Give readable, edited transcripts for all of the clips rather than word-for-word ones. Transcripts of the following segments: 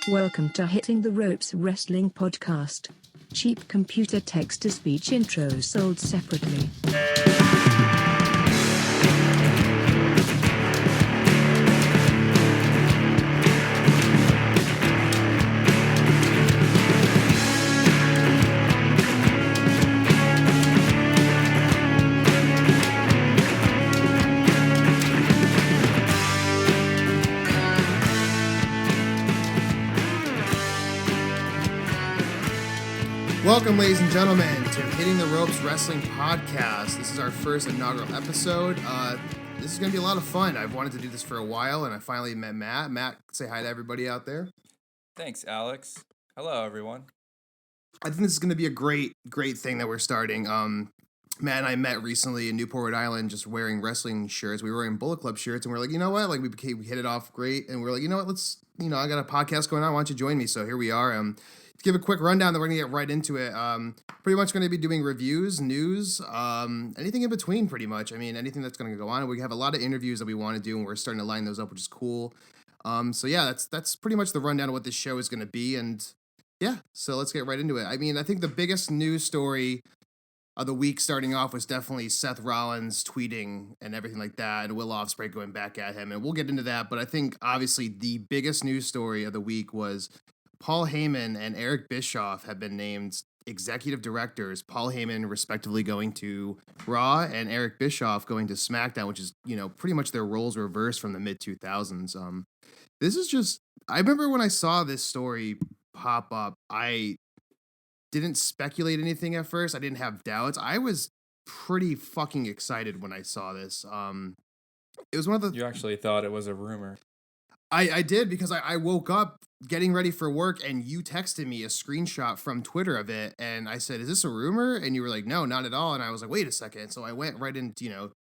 Welcome to Hitting the Ropes Wrestling Podcast. Cheap computer text-to-speech intros sold separately. Welcome, ladies and gentlemen, to Hitting the Ropes Wrestling Podcast. This is our first inaugural episode. This is going to be a lot of fun. I've wanted to do this for a while, and I finally met Matt. Matt, say hi to everybody out there. Thanks, Alex. Hello, everyone. I think this is going to be a great thing that we're starting. Matt and I met recently in Newport, Rhode Island, just wearing wrestling shirts. We were wearing Bullet Club shirts, and we're like, you know what? Like, we hit it off great, and we're like, you know what? I got a podcast going on. Why don't you join me? So here we are. To give a quick rundown, then we're going to get right into it. Pretty much going to be doing reviews, news, anything in between, pretty much. I mean, anything that's going to go on. We have a lot of interviews that we want to do, and we're starting to line those up, which is cool. So yeah, that's pretty much the rundown of what this show is going to be. And yeah, so let's get right into it. I mean, I think the biggest news story of the week starting off was definitely Seth Rollins tweeting and everything like that, and Will Ospreay going back at him, and we'll get into that. But I think obviously the biggest news story of the week was Paul Heyman and Eric Bischoff have been named executive directors. Paul Heyman respectively going to Raw and Eric Bischoff going to SmackDown, which is, pretty much their roles reversed from the mid 2000s. This is just, I remember when I saw this story pop up, I didn't speculate anything at first. I didn't have doubts. I was pretty fucking excited when I saw this. It was one of the... You actually thought it was a rumor. I did, because I woke up getting ready for work and you texted me a screenshot from Twitter of it, and I said, is this a rumor? And you were like, no, not at all. And I was like, wait a second. So I went right into,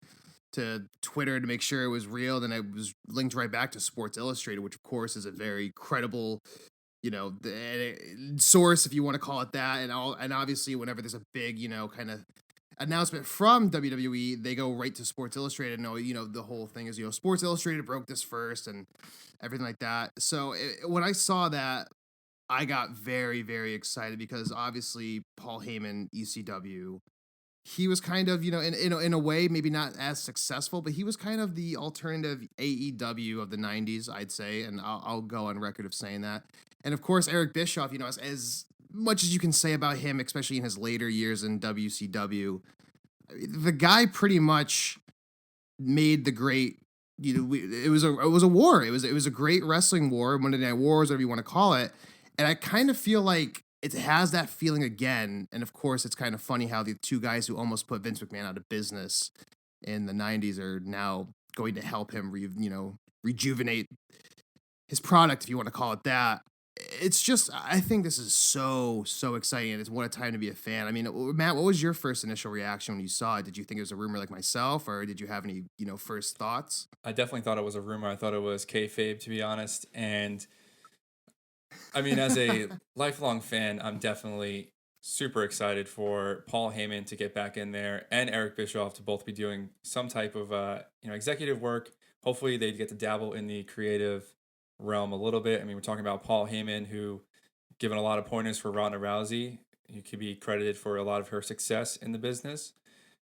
to Twitter to make sure it was real. Then I was linked right back to Sports Illustrated, which of course is a very credible, source, if you want to call it that. And obviously whenever there's a big, kind of announcement from WWE, they go right to Sports Illustrated. And, the whole thing is, Sports Illustrated broke this first and everything like that. So when I saw that, I got very, very excited, because obviously Paul Heyman, ECW, he was kind of, in a way, maybe not as successful, but he was kind of the alternative AEW of the 90s, I'd say. And I'll go on record of saying that. And of course, Eric Bischoff, as much as you can say about him, especially in his later years in WCW, the guy pretty much made the great, it was a war. It was a great wrestling war, Monday Night Wars, whatever you want to call it. And I kind of feel like it has that feeling again. And of course, it's kind of funny how the two guys who almost put Vince McMahon out of business in the 90s are now going to help him, rejuvenate his product, if you want to call it that. It's just, I think this is so exciting, and it's what a time to be a fan. I mean, Matt, what was your first initial reaction when you saw it? Did you think it was a rumor like myself, or did you have any, first thoughts? I definitely thought it was a rumor. I thought it was kayfabe, to be honest. And I mean, as a lifelong fan, I'm definitely super excited for Paul Heyman to get back in there and Eric Bischoff to both be doing some type of, executive work. Hopefully they get to dabble in the creative realm a little bit. I mean, we're talking about Paul Heyman, who given a lot of pointers for Ronda Rousey. He could be credited for a lot of her success in the business,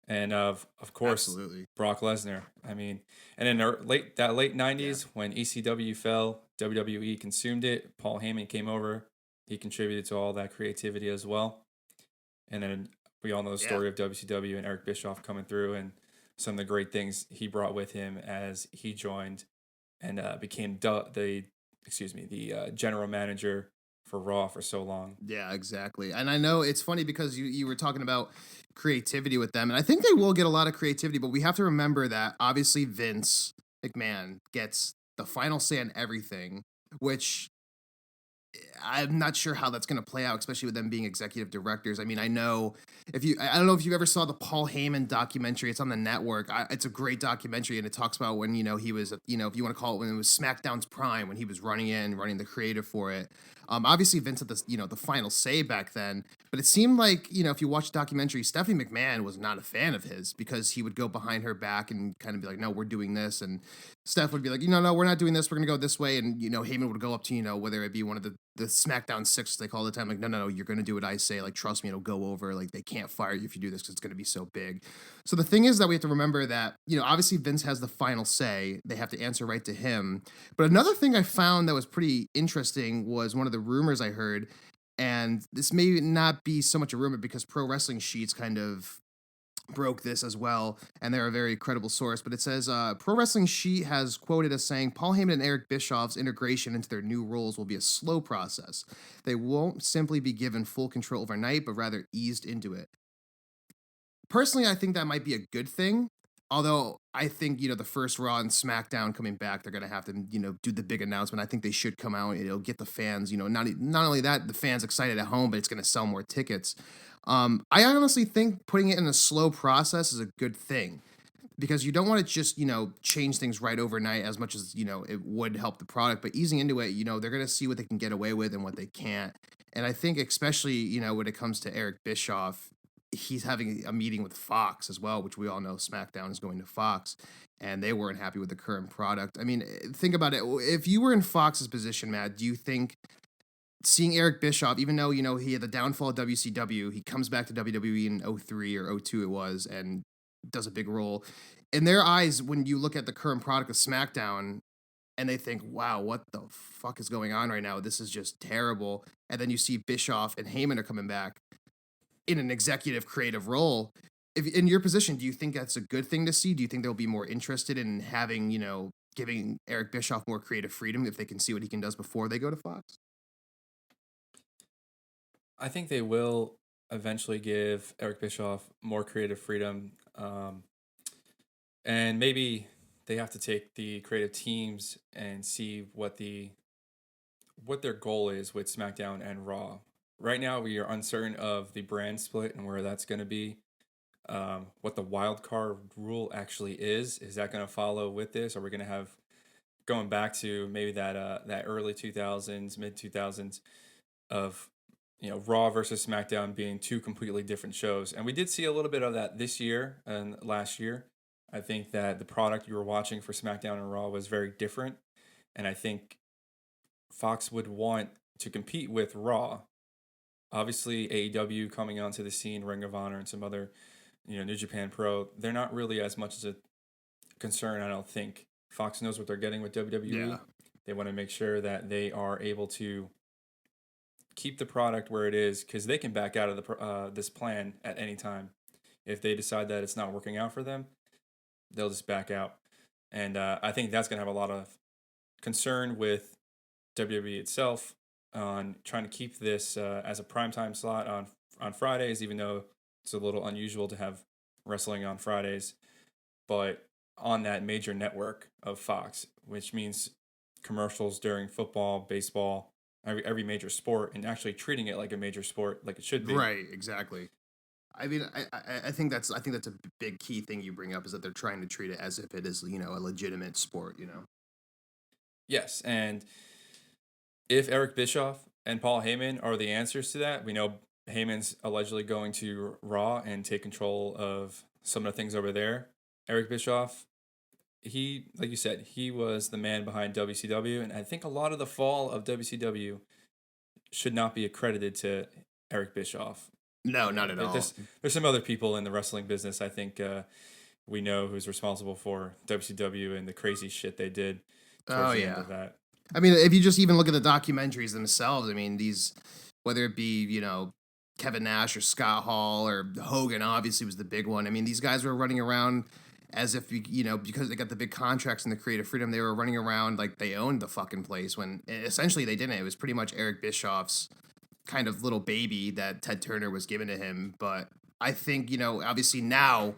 and of course, absolutely, Brock Lesnar. I mean, and in the late 90s, when ECW fell, WWE consumed it. Paul Heyman came over. He contributed to all that creativity as well. And then we all know the story of WCW and Eric Bischoff coming through, and some of the great things he brought with him as he joined and became the general manager for Raw for so long. Yeah, exactly. And I know it's funny because you were talking about creativity with them, and I think they will get a lot of creativity, but we have to remember that obviously Vince McMahon gets the final say on everything, which I'm not sure how that's going to play out, especially with them being executive directors. I mean, I don't know if you ever saw the Paul Heyman documentary. It's on the network. It's a great documentary, and it talks about when, he was, if you want to call it, when it was SmackDown's prime, when he was running the creative for it. Obviously Vince had the final say back then, but it seemed like, if you watch the documentary, Stephanie McMahon was not a fan of his because he would go behind her back and kind of be like, no, we're doing this. And Steph would be like, no, we're not doing this. We're going to go this way. And, Heyman would go up to, whether it be one of the SmackDown 6, they call it the time, like, no, you're going to do what I say. Like, trust me, it'll go over. Like, they can't fire you if you do this because it's going to be so big. So the thing is that we have to remember that, obviously Vince has the final say. They have to answer right to him. But another thing I found that was pretty interesting was one of the rumors I heard, and this may not be so much a rumor because Pro Wrestling Sheets kind of broke this as well, and they're a very credible source, but it says Pro Wrestling Sheet has quoted as saying Paul Heyman and Eric Bischoff's integration into their new roles will be a slow process. They won't simply be given full control overnight, but rather eased into it. Personally, I think that might be a good thing, although I think, the first Raw and SmackDown coming back, they're going to have to, do the big announcement. I think they should come out. It'll get the fans, not only that, the fans excited at home, but it's going to sell more tickets. I honestly think putting it in a slow process is a good thing because you don't want to just, change things right overnight as much as, it would help the product, but easing into it, they're going to see what they can get away with and what they can't. And I think especially, when it comes to Eric Bischoff, he's having a meeting with Fox as well, which we all know SmackDown is going to Fox, and they weren't happy with the current product. I mean, think about it. If you were in Fox's position, Matt, do you think seeing Eric Bischoff, even though, he had the downfall of WCW, he comes back to WWE in 03 or 02 it was, and does a big role. In their eyes, when you look at the current product of SmackDown, and they think, wow, what the fuck is going on right now? This is just terrible. And then you see Bischoff and Heyman are coming back in an executive creative role. If in your position, do you think that's a good thing to see? Do you think they'll be more interested in having, giving Eric Bischoff more creative freedom if they can see what he can does before they go to Fox? I think they will eventually give Eric Bischoff more creative freedom. And maybe they have to take the creative teams and see what their goal is with SmackDown and Raw. Right now, we are uncertain of the brand split and where that's going to be. What the wild card rule actually is. Is that going to follow with this? Or are we going to have going back to maybe that early 2000s, mid 2000s of Raw versus SmackDown being two completely different shows. And we did see a little bit of that this year and last year. I think that the product you were watching for SmackDown and Raw was very different. And I think Fox would want to compete with Raw. Obviously, AEW coming onto the scene, Ring of Honor, and some other, New Japan Pro, they're not really as much as a concern, I don't think. Fox knows what they're getting with WWE. Yeah. They want to make sure that they are able to keep the product where it is because they can back out of this plan at any time. If they decide that it's not working out for them, they'll just back out. And I think that's going to have a lot of concern with WWE itself on trying to keep this as a primetime slot on Fridays, even though it's a little unusual to have wrestling on Fridays, but on that major network of Fox, which means commercials during football, baseball, every major sport, and actually treating it like a major sport, like it should be. Right, exactly. I mean, I think that's a big key thing you bring up is that they're trying to treat it as if it is, a legitimate sport, Yes, and if Eric Bischoff and Paul Heyman are the answers to that, we know Heyman's allegedly going to Raw and take control of some of the things over there. Eric Bischoff, he, like you said, he was the man behind WCW, and I think a lot of the fall of WCW should not be accredited to Eric Bischoff. No, not at all. There's some other people in the wrestling business I think we know who's responsible for WCW and the crazy shit they did towards the end of that. I mean, if you just even look at the documentaries themselves, I mean, these, whether it be, Kevin Nash or Scott Hall or Hogan obviously was the big one. I mean, these guys were running around as if, because they got the big contracts and the creative freedom, they were running around like they owned the fucking place when essentially they didn't. It was pretty much Eric Bischoff's kind of little baby that Ted Turner was given to him. But I think, obviously now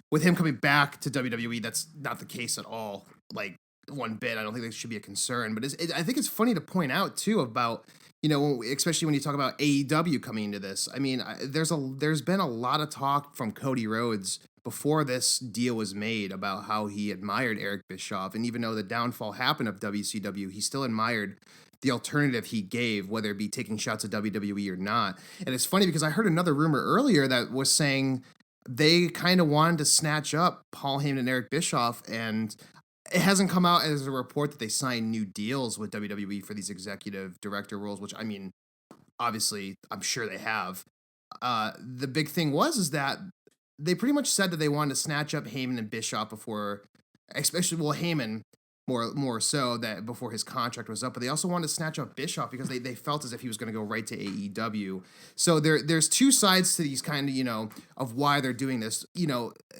with him coming back to WWE, that's not the case at all. Like, one bit. I don't think that should be a concern. But I think it's funny to point out, too, about, especially when you talk about AEW coming into this. I mean, there's been a lot of talk from Cody Rhodes before this deal was made about how he admired Eric Bischoff, and even though the downfall happened of WCW, he still admired the alternative he gave, whether it be taking shots at WWE or not. And it's funny because I heard another rumor earlier that was saying they kind of wanted to snatch up Paul Heyman and Eric Bischoff, and it hasn't come out as a report that they signed new deals with WWE for these executive director roles, which I mean, obviously, I'm sure they have. The big thing is that they pretty much said that they wanted to snatch up Heyman and Bischoff before, especially Heyman more so that before his contract was up, but they also wanted to snatch up Bischoff because they felt as if he was going to go right to AEW. So there's two sides to these kind of, of why they're doing this,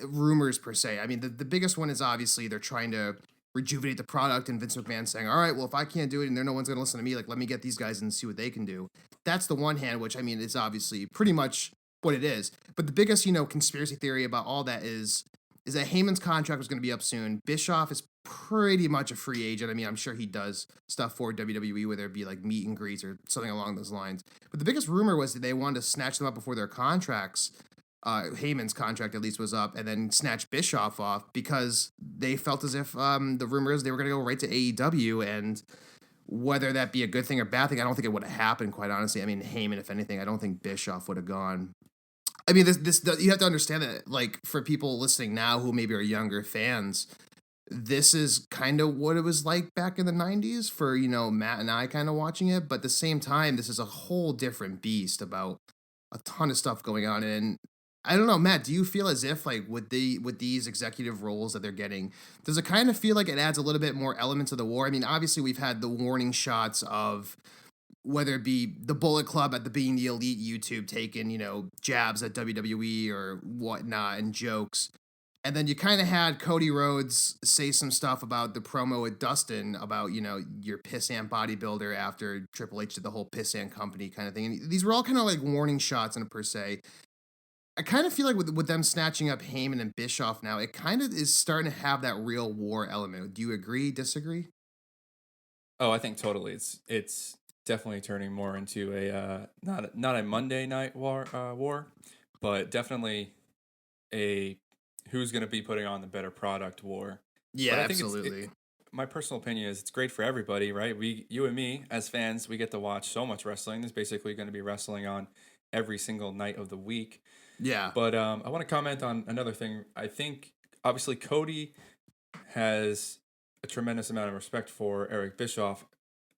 rumors per se. I mean, the biggest one is obviously they're trying to rejuvenate the product, and Vince McMahon saying, all right, well, if I can't do it and no one's going to listen to me, like, let me get these guys and see what they can do. That's the one hand, which I mean, is obviously pretty much what it is. But the biggest, conspiracy theory about all that is that Heyman's contract was going to be up soon. Bischoff is pretty much a free agent. I mean, I'm sure he does stuff for WWE, whether it be like meet and greets or something along those lines. But the biggest rumor was that they wanted to snatch them up before their contracts, Heyman's contract at least, was up, and then snatch Bischoff off because they felt as if the rumor is they were going to go right to AEW, and whether that be a good thing or bad thing, I don't think it would have happened, quite honestly. I mean, Heyman, if anything, I don't think Bischoff would have gone. I mean, this you have to understand that, like, for people listening now who maybe are younger fans, this is kind of what it was like back in the 90s for, Matt and I kind of watching it. But at the same time, this is a whole different beast about a ton of stuff going on. And I don't know, Matt, do you feel as if, like, with these executive roles that they're getting, does it kind of feel like it adds a little bit more elements of the war? I mean, obviously we've had the warning shots of whether it be the Bullet Club at the Being the Elite YouTube taking, jabs at WWE or whatnot and jokes. And then you kind of had Cody Rhodes say some stuff about the promo with Dustin about, your pissant bodybuilder after Triple H did the whole pissant company kind of thing. And these were all kind of like warning shots in per se. I kind of feel like with them snatching up Heyman and Bischoff now, it kind of is starting to have that real war element. Do you agree, disagree? Oh, I think totally. It's definitely turning more into a not a Monday Night war, but definitely a who's going to be putting on the better product war. Yeah, but I think absolutely. My personal opinion is it's great for everybody, right? You and me as fans, we get to watch so much wrestling. There's basically going to be wrestling on every single night of the week. Yeah. But I want to comment on another thing. I think obviously Cody has a tremendous amount of respect for Eric Bischoff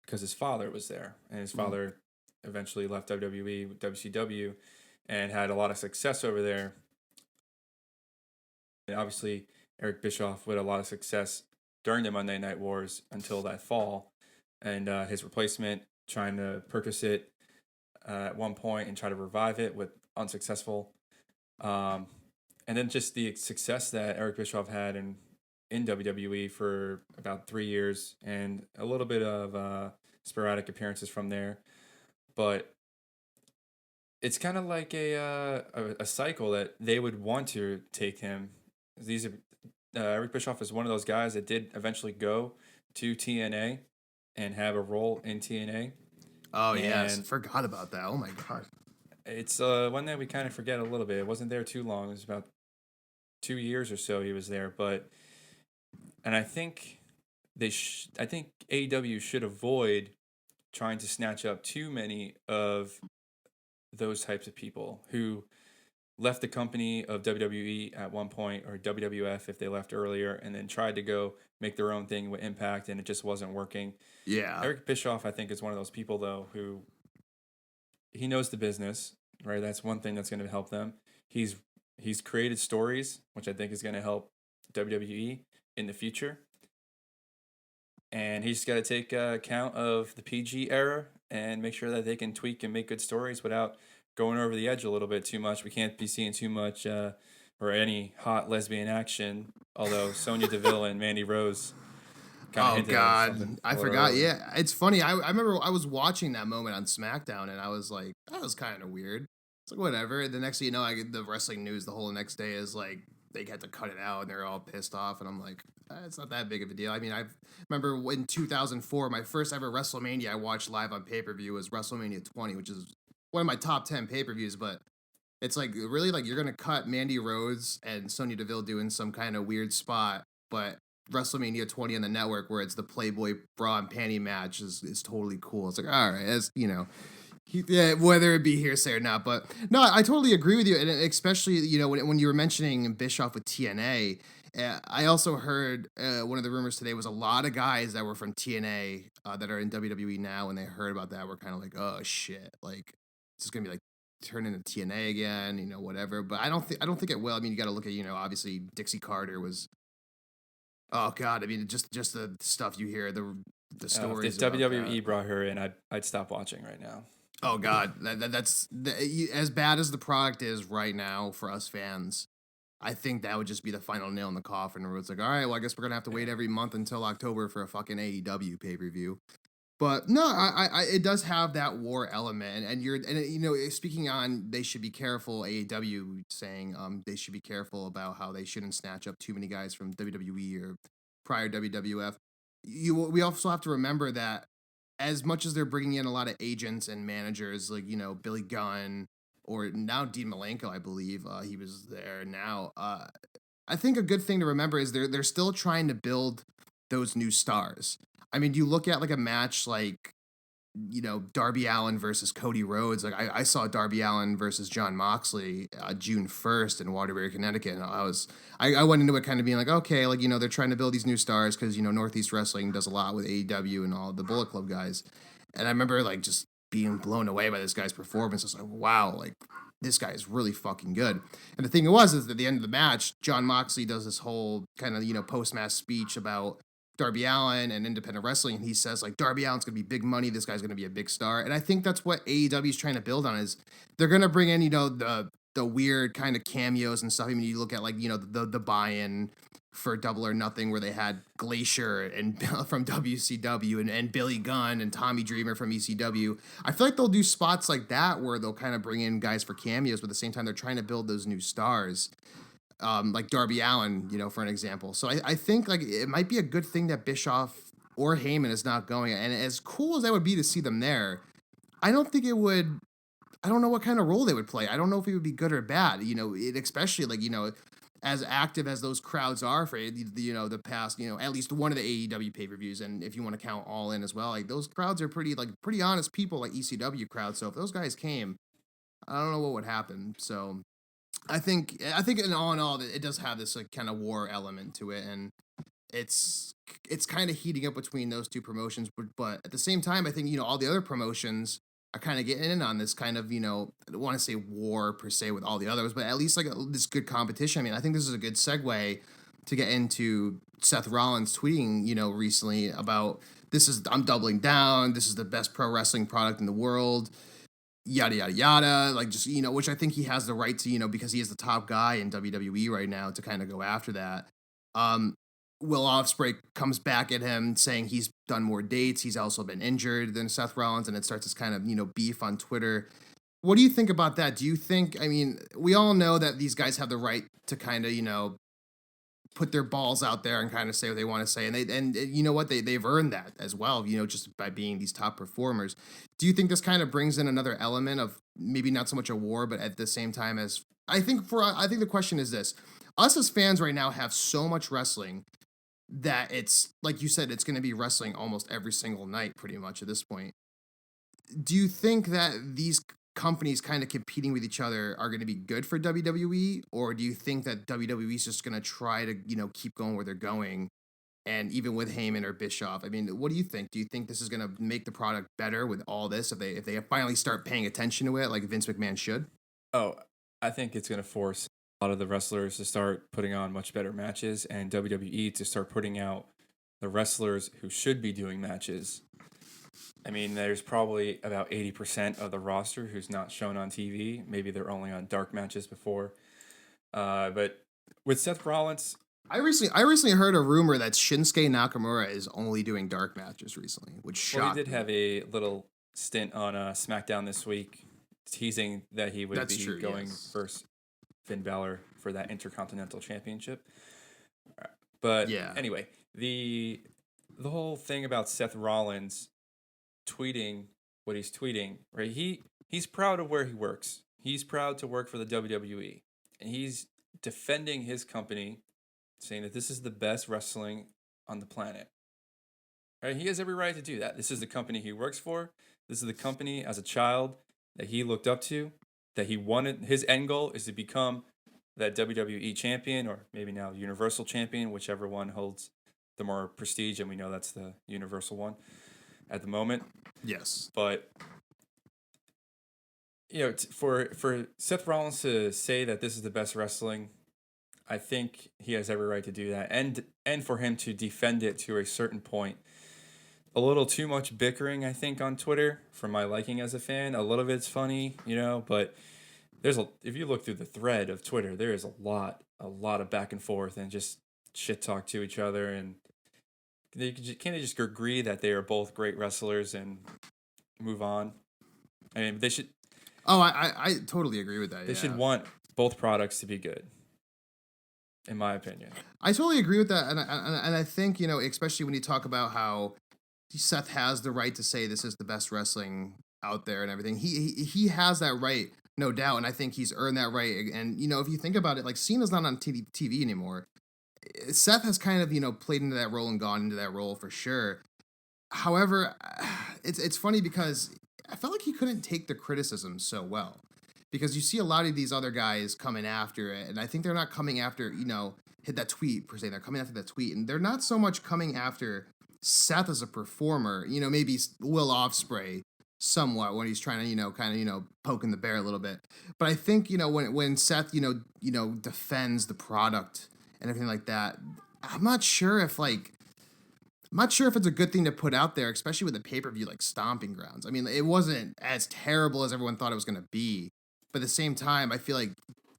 because his father was there, and his father eventually left WWE, WCW, and had a lot of success over there. And obviously, Eric Bischoff with a lot of success during the Monday Night Wars until that fall, and his replacement trying to purchase it at one point and try to revive it with unsuccessful. And then just the success that Eric Bischoff had in WWE for about 3 years, and a little bit of sporadic appearances from there. But it's kind of like a cycle that they would want to take him. These are Eric Bischoff is one of those guys that did eventually go to TNA and have a role in TNA. Oh, yes. Forgot about that. Oh, my God. It's one that we kind of forget a little bit. It wasn't there too long. It was about 2 years or so he was there. And I think I think AEW should avoid trying to snatch up too many of those types of people who left the company of WWE at one point, or WWF if they left earlier, and then tried to go make their own thing with Impact, and it just wasn't working. Yeah. Eric Bischoff, I think, is one of those people, though, who he knows the business, right? That's one thing that's going to help them. He's created stories, which I think is going to help WWE in the future. And he's got to take account of the PG era and make sure that they can tweak and make good stories without going over the edge a little bit too much. We can't be seeing too much or any hot lesbian action, although Sonya Deville and Mandy Rose Oh, God. I forgot. Earlier. Yeah. It's funny. I remember I was watching that moment on SmackDown, and I was like, that was kind of weird. It's like, whatever. The next thing you know, I get the wrestling news the whole next day is like, they had to cut it out, and they're all pissed off, and I'm like, It's not that big of a deal. I mean, I remember in 2004, my first ever WrestleMania I watched live on pay-per-view was WrestleMania 20, which is one of my top 10 pay-per-views, but it's like really like you're gonna cut Mandy Rhodes and Sonya Deville doing some kind of weird spot, but WrestleMania 20 on the network where it's the Playboy bra and panty match is totally cool. It's like, all right, as you know, yeah, whether it be hearsay or not, but no, I totally agree with you, and especially when you were mentioning Bischoff with TNA, I also heard one of the rumors today was a lot of guys that were from TNA that are in WWE now, when they heard about that, were kind of like, oh shit, like it's just gonna be like turn into TNA again, whatever. But I don't think it will. I mean, you got to look at obviously Dixie Carter was, oh god, I mean just the stuff you hear, the stories. If WWE brought her in, I'd stop watching right now. Oh God, that's as bad as the product is right now for us fans. I think that would just be the final nail in the coffin. Where it's like, all right, well, I guess we're gonna have to wait every month until October for a fucking AEW pay per view. But no, it does have that war element, and speaking on, they should be careful. AEW saying they should be careful about how they shouldn't snatch up too many guys from WWE or prior WWF. We also have to remember that as much as they're bringing in a lot of agents and managers, like Billy Gunn or now Dean Malenko, I believe he was there now. I think a good thing to remember is they're still trying to build those new stars. I mean, you look at like a match like Darby Allin versus Cody Rhodes. Like I saw Darby Allin versus John Moxley June 1st in Waterbury, Connecticut, and I went into it kind of being like, okay, like they're trying to build these new stars because Northeast Wrestling does a lot with AEW and all the Bullet Club guys, and I remember like just being blown away by this guy's performance. I was like, wow, like this guy is really fucking good. And the thing is at the end of the match, John Moxley does this whole kind of post-match speech about Darby Allin and independent wrestling, and he says like Darby Allin's gonna be big money, this guy's gonna be a big star, and I think that's what AEW is trying to build on. Is they're gonna bring in the weird kind of cameos and stuff. I mean, you look at like the buy-in for Double or Nothing where they had Glacier and from WCW and Billy Gunn and Tommy Dreamer from ECW. I feel like they'll do spots like that where they'll kind of bring in guys for cameos, but at the same time they're trying to build those new stars. Like Darby Allin, for an example. So I think like it might be a good thing that Bischoff or Heyman is not going. And as cool as that would be to see them there, I don't think it would. I don't know what kind of role they would play. I don't know if it would be good or bad. Especially like as active as those crowds are for the past at least one of the AEW pay-per-views, and if you want to count All In as well, like those crowds are pretty honest people, like ECW crowds. So if those guys came, I don't know what would happen. So I think in all it does have this like kind of war element to it, and it's kind of heating up between those two promotions. But at the same time, I think all the other promotions are kind of getting in on this kind of I don't want to say war per se with all the others, but at least like this good competition. I mean, I think this is a good segue to get into Seth Rollins tweeting recently about I'm doubling down. This is the best pro wrestling product in the world. Yada yada yada, like just which I think he has the right to because he is the top guy in WWE right now to kind of go after that. Will Ospreay comes back at him saying he's done more dates, he's also been injured than Seth Rollins, and it starts this kind of beef on Twitter. What do you think about that? Do you think, I mean, we all know that these guys have the right to kind of put their balls out there and kind of say what they want to say, and you know what, they've earned that as well, just by being these top performers. Do you think this kind of brings in another element of maybe not so much a war, but at the same time as I think the question is this: us as fans right now have so much wrestling that it's like you said, it's going to be wrestling almost every single night pretty much at this point. Do you think that these companies kind of competing with each other are going to be good for WWE, or do you think that WWE is just going to try to keep going where they're going, and even with Heyman or Bischoff? I mean, what do you think? Do you think this is going to make the product better with all this if they finally start paying attention to it like Vince McMahon should? Oh, I think it's going to force a lot of the wrestlers to start putting on much better matches, and WWE to start putting out the wrestlers who should be doing matches. I mean, there's probably about 80% of the roster who's not shown on TV. Maybe they're only on dark matches before. But with Seth Rollins, I recently heard a rumor that Shinsuke Nakamura is only doing dark matches recently, which shocked he did have a little stint on SmackDown this week, teasing that he would be going versus Finn Balor for that Intercontinental Championship. But Yeah. anyway, the whole thing about Seth Rollins tweeting what he's tweeting, right? He's proud of where he works. He's proud to work for the WWE, and he's defending his company, saying that this is the best wrestling on the planet. Right? He has every right to do that. This is the company he works for. This is the company as a child that he looked up to, that he wanted. His end goal is to become that WWE champion, or maybe now Universal champion, whichever one holds the more prestige, and we know that's the Universal one at the moment. Yes. But for Seth Rollins to say that this is the best wrestling, I think he has every right to do that, and for him to defend it to a certain point. A little too much bickering, I think, on Twitter for my liking as a fan. A little of it's funny, but if you look through the thread of Twitter, there is a lot of back and forth and just shit talk to each other, and can't they just agree that they are both great wrestlers and move on? I mean, they should. Oh, I totally agree with that. They should want both products to be good, in my opinion. I totally agree with that, and I think especially when you talk about how Seth has the right to say this is the best wrestling out there and everything. He has that right, no doubt, and I think he's earned that right. And if you think about it, like Cena's not on TV anymore. Seth has kind of played into that role and gone into that role for sure. However, it's funny because I felt like he couldn't take the criticism so well, because you see a lot of these other guys coming after it, and I think they're not coming after hit that tweet per se. They're coming after that tweet, and they're not so much coming after Seth as a performer. Maybe Will Ospreay somewhat when he's trying to kind of poking the bear a little bit. But I think when Seth defends the product and everything like that, I'm not sure if it's a good thing to put out there, especially with a pay-per-view like Stomping Grounds. I mean, it wasn't as terrible as everyone thought it was going to be. But at the same time, I feel like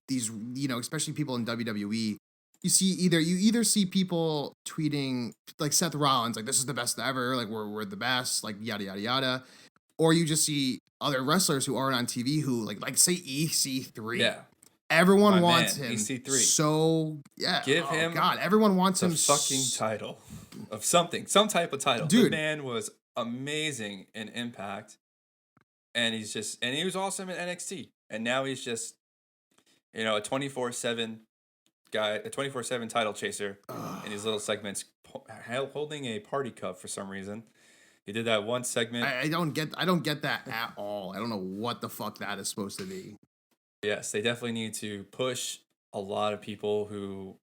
these, especially people in WWE, you either see people tweeting like Seth Rollins, like this is the best ever, like we're the best, like yada yada yada, or you just see other wrestlers who aren't on TV who like say EC3. Yeah. Everyone wants him. EC3. So yeah, give him. God, everyone wants him. Fucking title of something, some type of title. Dude, the man was amazing in Impact, and he was awesome in NXT, and now he's just a 24/7 guy, a 24/7 title chaser in these little segments, holding a party cup for some reason. He did that one segment. I don't get that at all. I don't know what the fuck that is supposed to be. Yes, they definitely need to push a lot of people who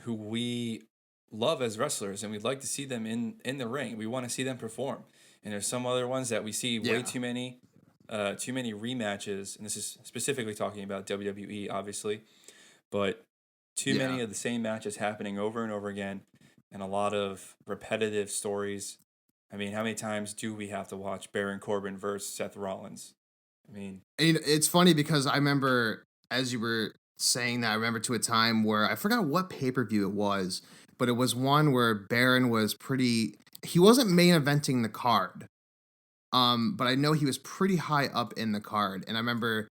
we love as wrestlers, and we'd like to see them in the ring. We want to see them perform. And there's some other ones that we see way too many rematches, and this is specifically talking about WWE, obviously, but too many of the same matches happening over and over again, and a lot of repetitive stories. I mean, how many times do we have to watch Baron Corbin versus Seth Rollins? I mean, it's funny because I remember, as you were saying that, I remember to a time where I forgot what pay-per-view it was, but it was one where Baron was he wasn't main eventing the card. But I know he was pretty high up in the card, and I remember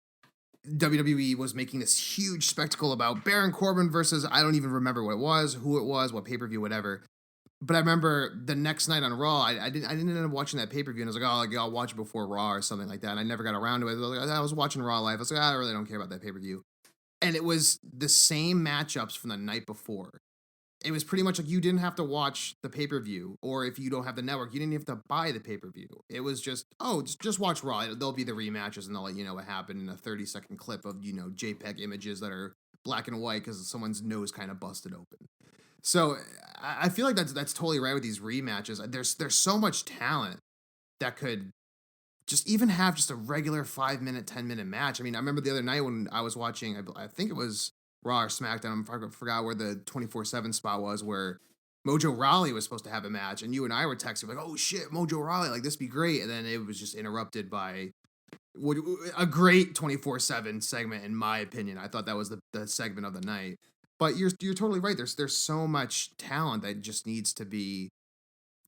WWE was making this huge spectacle about Baron Corbin versus, I don't even remember what it was, who it was, what pay-per-view, whatever. But I remember the next night on Raw, I didn't end up watching that pay-per-view, and I was like, I'll watch it before Raw or something like that, and I never got around to it. I was watching Raw live. I was like, I really don't care about that pay-per-view. And it was the same matchups from the night before. It was pretty much like you didn't have to watch the pay-per-view, or if you don't have the network, you didn't have to buy the pay-per-view. It was just watch Raw. There'll be the rematches, and they'll let you know what happened in a 30-second clip of, JPEG images that are black and white because someone's nose kind of busted open. So I feel like that's totally right with these rematches. There's so much talent that could just even have just a regular 5-minute, 10-minute match. I mean, I remember the other night when I was watching, I think it was Raw or SmackDown, I forgot where the 24/7 spot was, where Mojo Rawley was supposed to have a match, and you and I were texting like, oh shit, Mojo Rawley, like this be great, and then it was just interrupted by a great 24/7 segment, in my opinion. I thought that was the segment of the night. But you're totally right. There's so much talent that just needs to be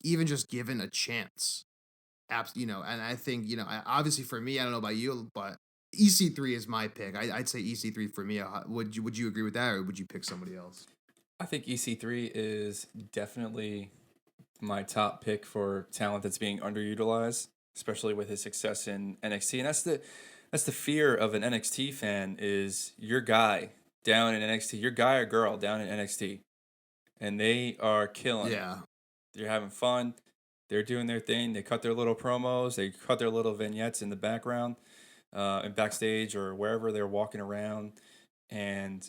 even just given a chance. And I think, obviously for me, I don't know about you, but EC3 is my pick. I'd say EC3 for me. Would you agree with that, or would you pick somebody else? I think EC3 is definitely my top pick for talent that's being underutilized, especially with his success in NXT. And that's the fear of an NXT fan is your guy down in NXT, your guy or girl down in NXT, and they are killing it. Yeah. They're having fun. They're doing their thing. They cut their little promos. They cut their little vignettes in the background, and backstage or wherever they're walking around, and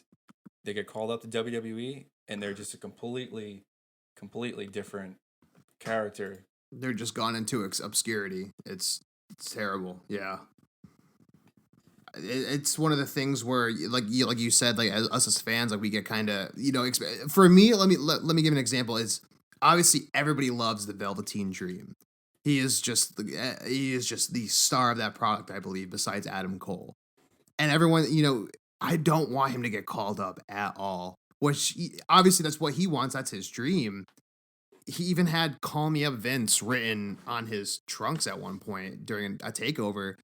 they get called up to WWE, and they're just a completely different character. They're just gone into obscurity. It's terrible. Yeah. It's one of the things where, like you said, like us as fans, like we get kind of, for me, let me give an example. Is obviously everybody loves the Velveteen Dream. He is just the star of that product, I believe, besides Adam Cole. And everyone, I don't want him to get called up at all. Which obviously that's what he wants. That's his dream. He even had "Call Me Up Vince" written on his trunks at one point during a takeover.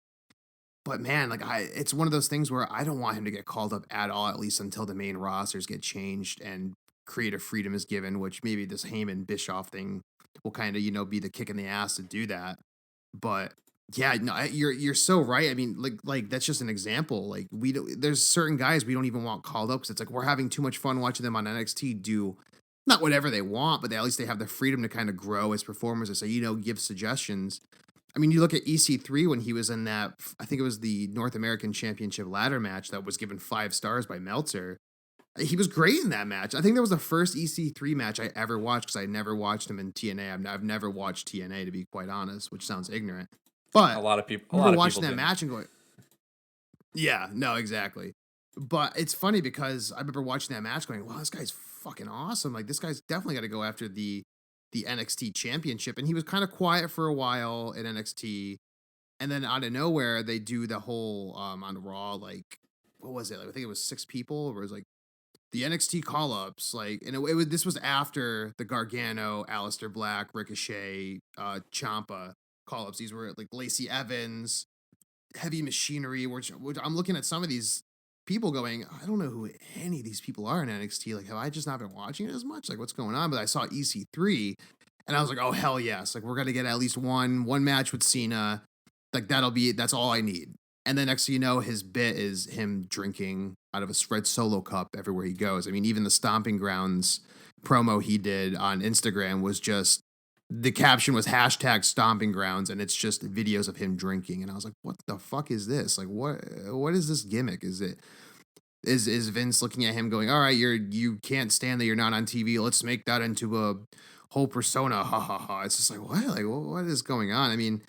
But man, like it's one of those things where I don't want him to get called up at all, at least until the main rosters get changed and creative freedom is given, which maybe this Heyman Bischoff thing will kind of, be the kick in the ass to do that. But yeah, no, you're so right. I mean, like that's just an example. Like there's certain guys we don't even want called up because it's like we're having too much fun watching them on NXT do not whatever they want, but at least they have the freedom to kind of grow as performers and say, give suggestions. I mean, you look at EC3 when he was in that, I think it was the North American Championship ladder match that was given 5 stars by Meltzer. He was great in that match. I think that was the first EC3 match I ever watched because I never watched him in TNA. I've never watched TNA, to be quite honest, which sounds ignorant. But a lot of people, I remember watching that match and going, yeah, no, exactly. But it's funny because I remember watching that match going, wow, this guy's fucking awesome. Like, this guy's definitely got to go after the NXT championship. And he was kind of quiet for a while in NXT. And then out of nowhere, they do the whole on Raw, like, what was it? Like, I think it was 6 people, where it was like the NXT call-ups. Like, and this was after the Gargano, Aleister Black, Ricochet, Ciampa call-ups. These were like Lacey Evans, Heavy Machinery, which I'm looking at some of these people going, I don't know who any of these people are in NXT. Like, have I just not been watching it as much? Like, what's going on? But I saw EC3 and I was like, oh, hell yes. Like, we're going to get at least one match with Cena. Like, that's all I need. And then next thing you know, his bit is him drinking out of a red Solo cup everywhere he goes. I mean, even the Stomping Grounds promo he did on Instagram was just, the caption was #Stomping Grounds, and it's just videos of him drinking. And I was like, what the fuck is this? Like, what is this gimmick? Is Vince looking at him going, all right, you can't stand that you're not on TV. Let's make that into a whole persona. Ha ha ha. It's just like, what? Like, what is going on? I mean,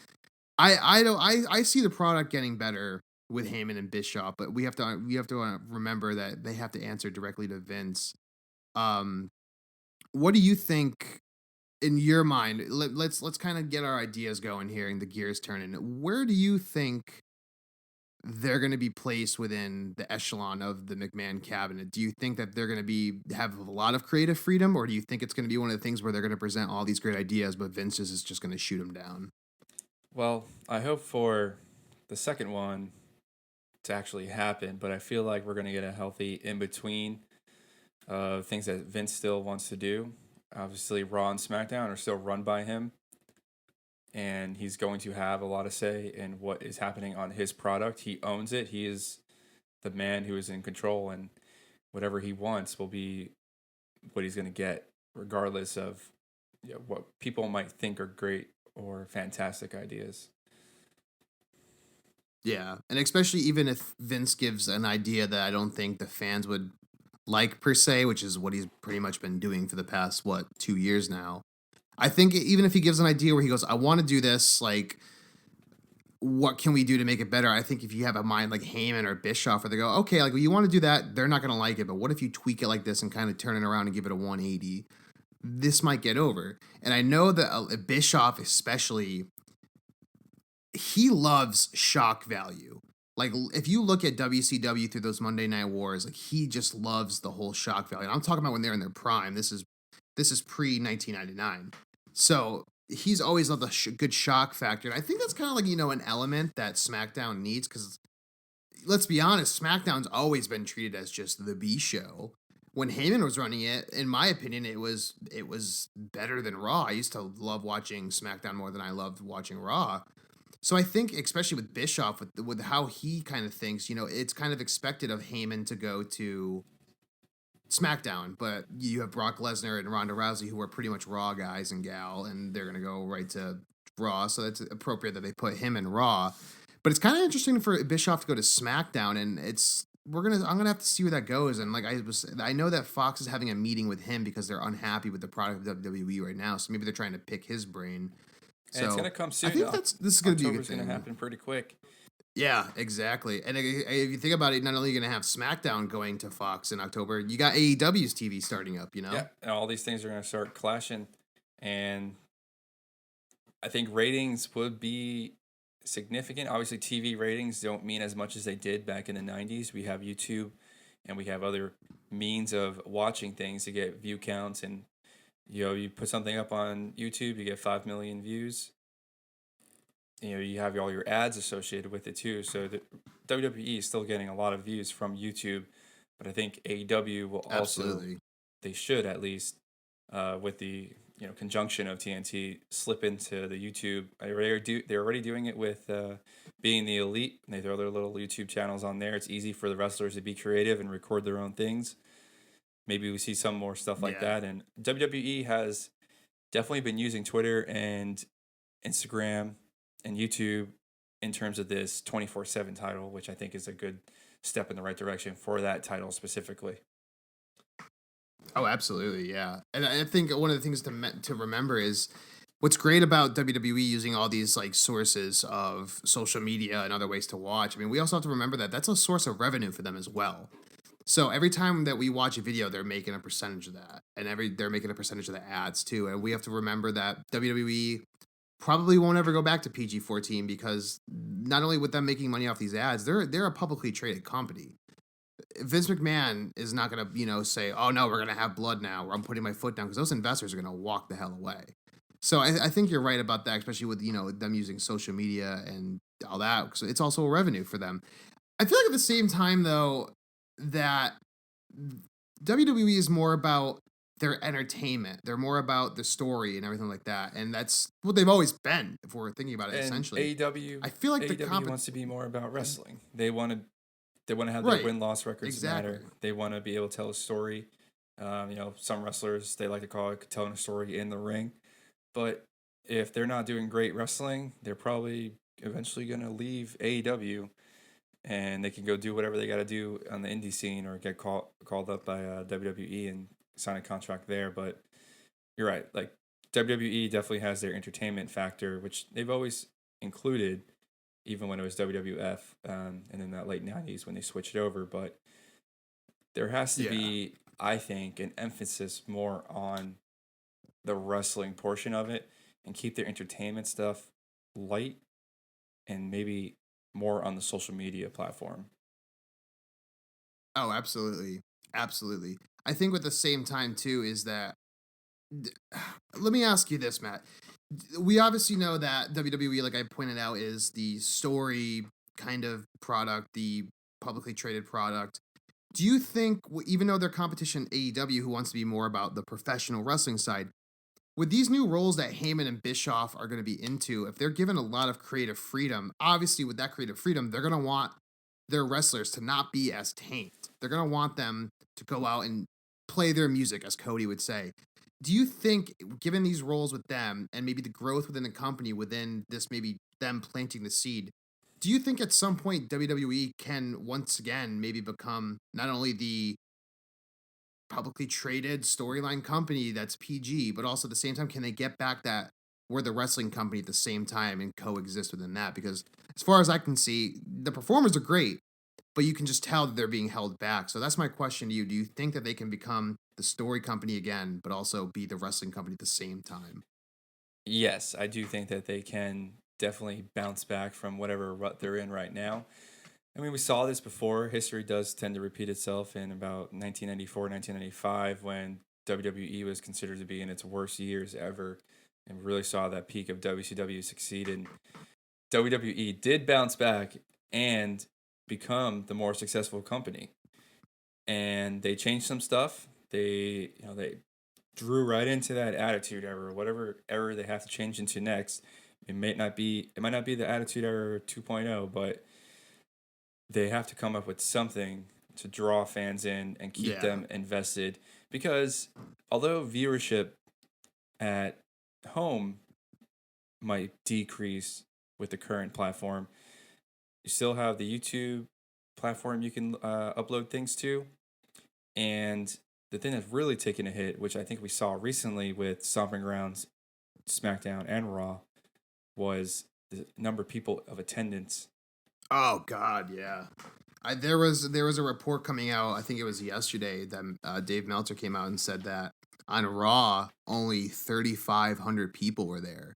I see the product getting better with Heyman and Bischoff, but we have to remember that they have to answer directly to Vince. What do you think? In your mind, let's kind of get our ideas going here and the gears turning. Where do you think they're going to be placed within the echelon of the McMahon cabinet? Do you think that they're going to have a lot of creative freedom, or do you think it's going to be one of the things where they're going to present all these great ideas, but Vince is just going to shoot them down? Well, I hope for the second one to actually happen, but I feel like we're going to get a healthy in-between of things that Vince still wants to do. Obviously, Raw and SmackDown are still run by him, and he's going to have a lot of say in what is happening on his product. He owns it. He is the man who is in control, and whatever he wants will be what he's going to get, regardless of what people might think are great or fantastic ideas. Yeah, and especially even if Vince gives an idea that I don't think the fans would like per se, which is what he's pretty much been doing for the past 2 years now. I think even if he gives an idea where he goes, I want to do this, like, what can we do to make it better? I think if you have a mind like Heyman or Bischoff, where they go, okay, like, well, you want to do that, they're not going to like it, but what if you tweak it like this and kind of turn it around and give it a 180? This might get over. And I know that Bischoff especially, he loves shock value. Like, if you look at WCW through those Monday Night Wars, like, he just loves the whole shock value. And I'm talking about when they're in their prime. This is pre-1999. So he's always loved the good shock factor. And I think that's kind of like, an element that SmackDown needs, because let's be honest, SmackDown's always been treated as just the B show. when Heyman was running it, in my opinion, it was better than Raw. I used to love watching SmackDown more than I loved watching Raw. So I think, especially with Bischoff, with how he kind of thinks, it's kind of expected of Heyman to go to SmackDown, but you have Brock Lesnar and Ronda Rousey, who are pretty much Raw guys and gal, and they're gonna go right to Raw. So it's appropriate that they put him in Raw. But it's kind of interesting for Bischoff to go to SmackDown, and I'm gonna have to see where that goes. And I know that Fox is having a meeting with him because they're unhappy with the product of WWE right now. So maybe they're trying to pick his brain. And it's gonna come soon. I think this is gonna be a good October's thing. Gonna happen pretty quick. Yeah, exactly. And if you think about it, not only are you going to have SmackDown going to Fox in October, you got AEW's TV starting up, Yeah, and all these things are going to start clashing. And I think ratings would be significant. Obviously, TV ratings don't mean as much as they did back in the 90s. We have YouTube and we have other means of watching things to get view counts. And, you put something up on YouTube, you get 5 million views. You have all your ads associated with it too. So the WWE is still getting a lot of views from YouTube, but I think AEW will also, they should at least, with the conjunction of TNT, slip into the YouTube. They're already doing it with Being the Elite. They throw their little YouTube channels on there. It's easy for the wrestlers to be creative and record their own things. Maybe we see some more stuff like that. And WWE has definitely been using Twitter and Instagram and YouTube in terms of this 24/7 title, which I think is a good step in the right direction for that title specifically. Oh, absolutely, yeah. And I think one of the things to remember is what's great about WWE using all these like sources of social media and other ways to watch. I mean, we also have to remember that that's a source of revenue for them as well. So every time that we watch a video, they're making a percentage of that, and they're making a percentage of the ads too. And we have to remember that WWE probably won't ever go back to PG-14 because not only with them making money off these ads, they're a publicly traded company. Vince McMahon is not going to, say, oh, no, we're going to have blood now, or I'm putting my foot down, because those investors are going to walk the hell away. So I think you're right about that, especially with, them using social media and all that. So it's also a revenue for them. I feel like at the same time, though, that WWE is more about their entertainment. They're more about the story and everything like that. And that's what they've always been, if we're thinking about it, essentially. AEW, I feel like AEW wants to be more about wrestling. They want to have their win-loss records matter. They want to be able to tell a story. Some wrestlers, they like to call it telling a story in the ring. But if they're not doing great wrestling, they're probably eventually going to leave AEW, and they can go do whatever they got to do on the indie scene or get called up by WWE and sign a contract there. But you're right. Like, WWE definitely has their entertainment factor, which they've always included, even when it was WWF, and in that late 90s when they switched over. But there has to be, I think, an emphasis more on the wrestling portion of it and keep their entertainment stuff light and maybe more on the social media platform. Oh, absolutely. Absolutely. I think at the same time, too, is that, let me ask you this, Matt. We obviously know that WWE, like I pointed out, is the story kind of product, the publicly traded product. Do you think, even though their competition, AEW, who wants to be more about the professional wrestling side, with these new roles that Heyman and Bischoff are going to be into, if they're given a lot of creative freedom, obviously with that creative freedom, they're going to want their wrestlers to not be as tanked. They're going to want them to go out and play their music, as Cody would say. Do you think, given these roles with them and maybe the growth within the company, within this, maybe them planting the seed, do you think at some point WWE can once again maybe become not only the publicly traded storyline company that's PG, but also at the same time, can they get back that we're the wrestling company at the same time and coexist within that? Because as far as I can see, the performers are great, but you can just tell that they're being held back. So that's my question to you. Do you think that they can become the story company again, but also be the wrestling company at the same time? Yes, I do think that they can definitely bounce back from whatever rut they're in right now. I mean, we saw this before. History does tend to repeat itself in about 1994, 1995, when WWE was considered to be in its worst years ever. And we really saw that peak of WCW succeed. And WWE did bounce back and become the more successful company. and they changed some stuff. They drew right into that attitude era, whatever era they have to change into next. It might not be the attitude era 2.0, but they have to come up with something to draw fans in and keep Yeah. them invested, because although viewership at home might decrease with the current platform, you still have the YouTube platform you can upload things to. And the thing that's really taken a hit, which I think we saw recently with Stomping Grounds, SmackDown, and Raw, was the number of people of attendance. Oh God, yeah. There was a report coming out. I think it was yesterday that Dave Meltzer came out and said that on Raw only 3,500 people were there,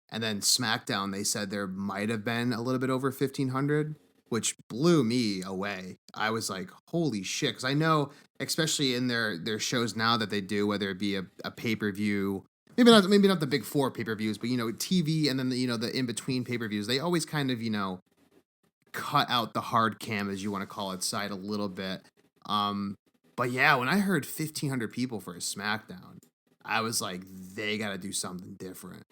and then SmackDown they said there might have been a little bit over 1,500, which blew me away. I was like, holy shit! Because I know, especially in their shows now that they do, whether it be a pay per view. Maybe not the big four pay per views, but TV and then the in between pay per views. They always kind of cut out the hard cam, as you want to call it, side a little bit. But yeah, when I heard 1,500 people for a SmackDown, I was like, they got to do something different.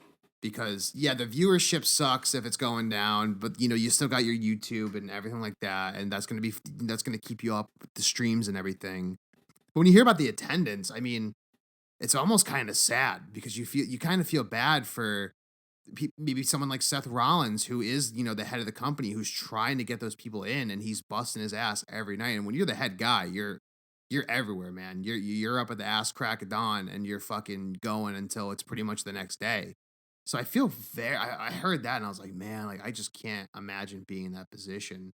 Because yeah, the viewership sucks if it's going down, but you still got your YouTube and everything like that, and that's gonna keep you up with the streams and everything. But when you hear about the attendance, I mean, it's almost kind of sad because you kind of feel bad for maybe someone like Seth Rollins, who is the head of the company, who's trying to get those people in, and he's busting his ass every night. And when you're the head guy, you're everywhere, man. You're up at the ass crack of dawn, and you're fucking going until it's pretty much the next day. So I feel I heard that and I was like, man, like I just can't imagine being in that position.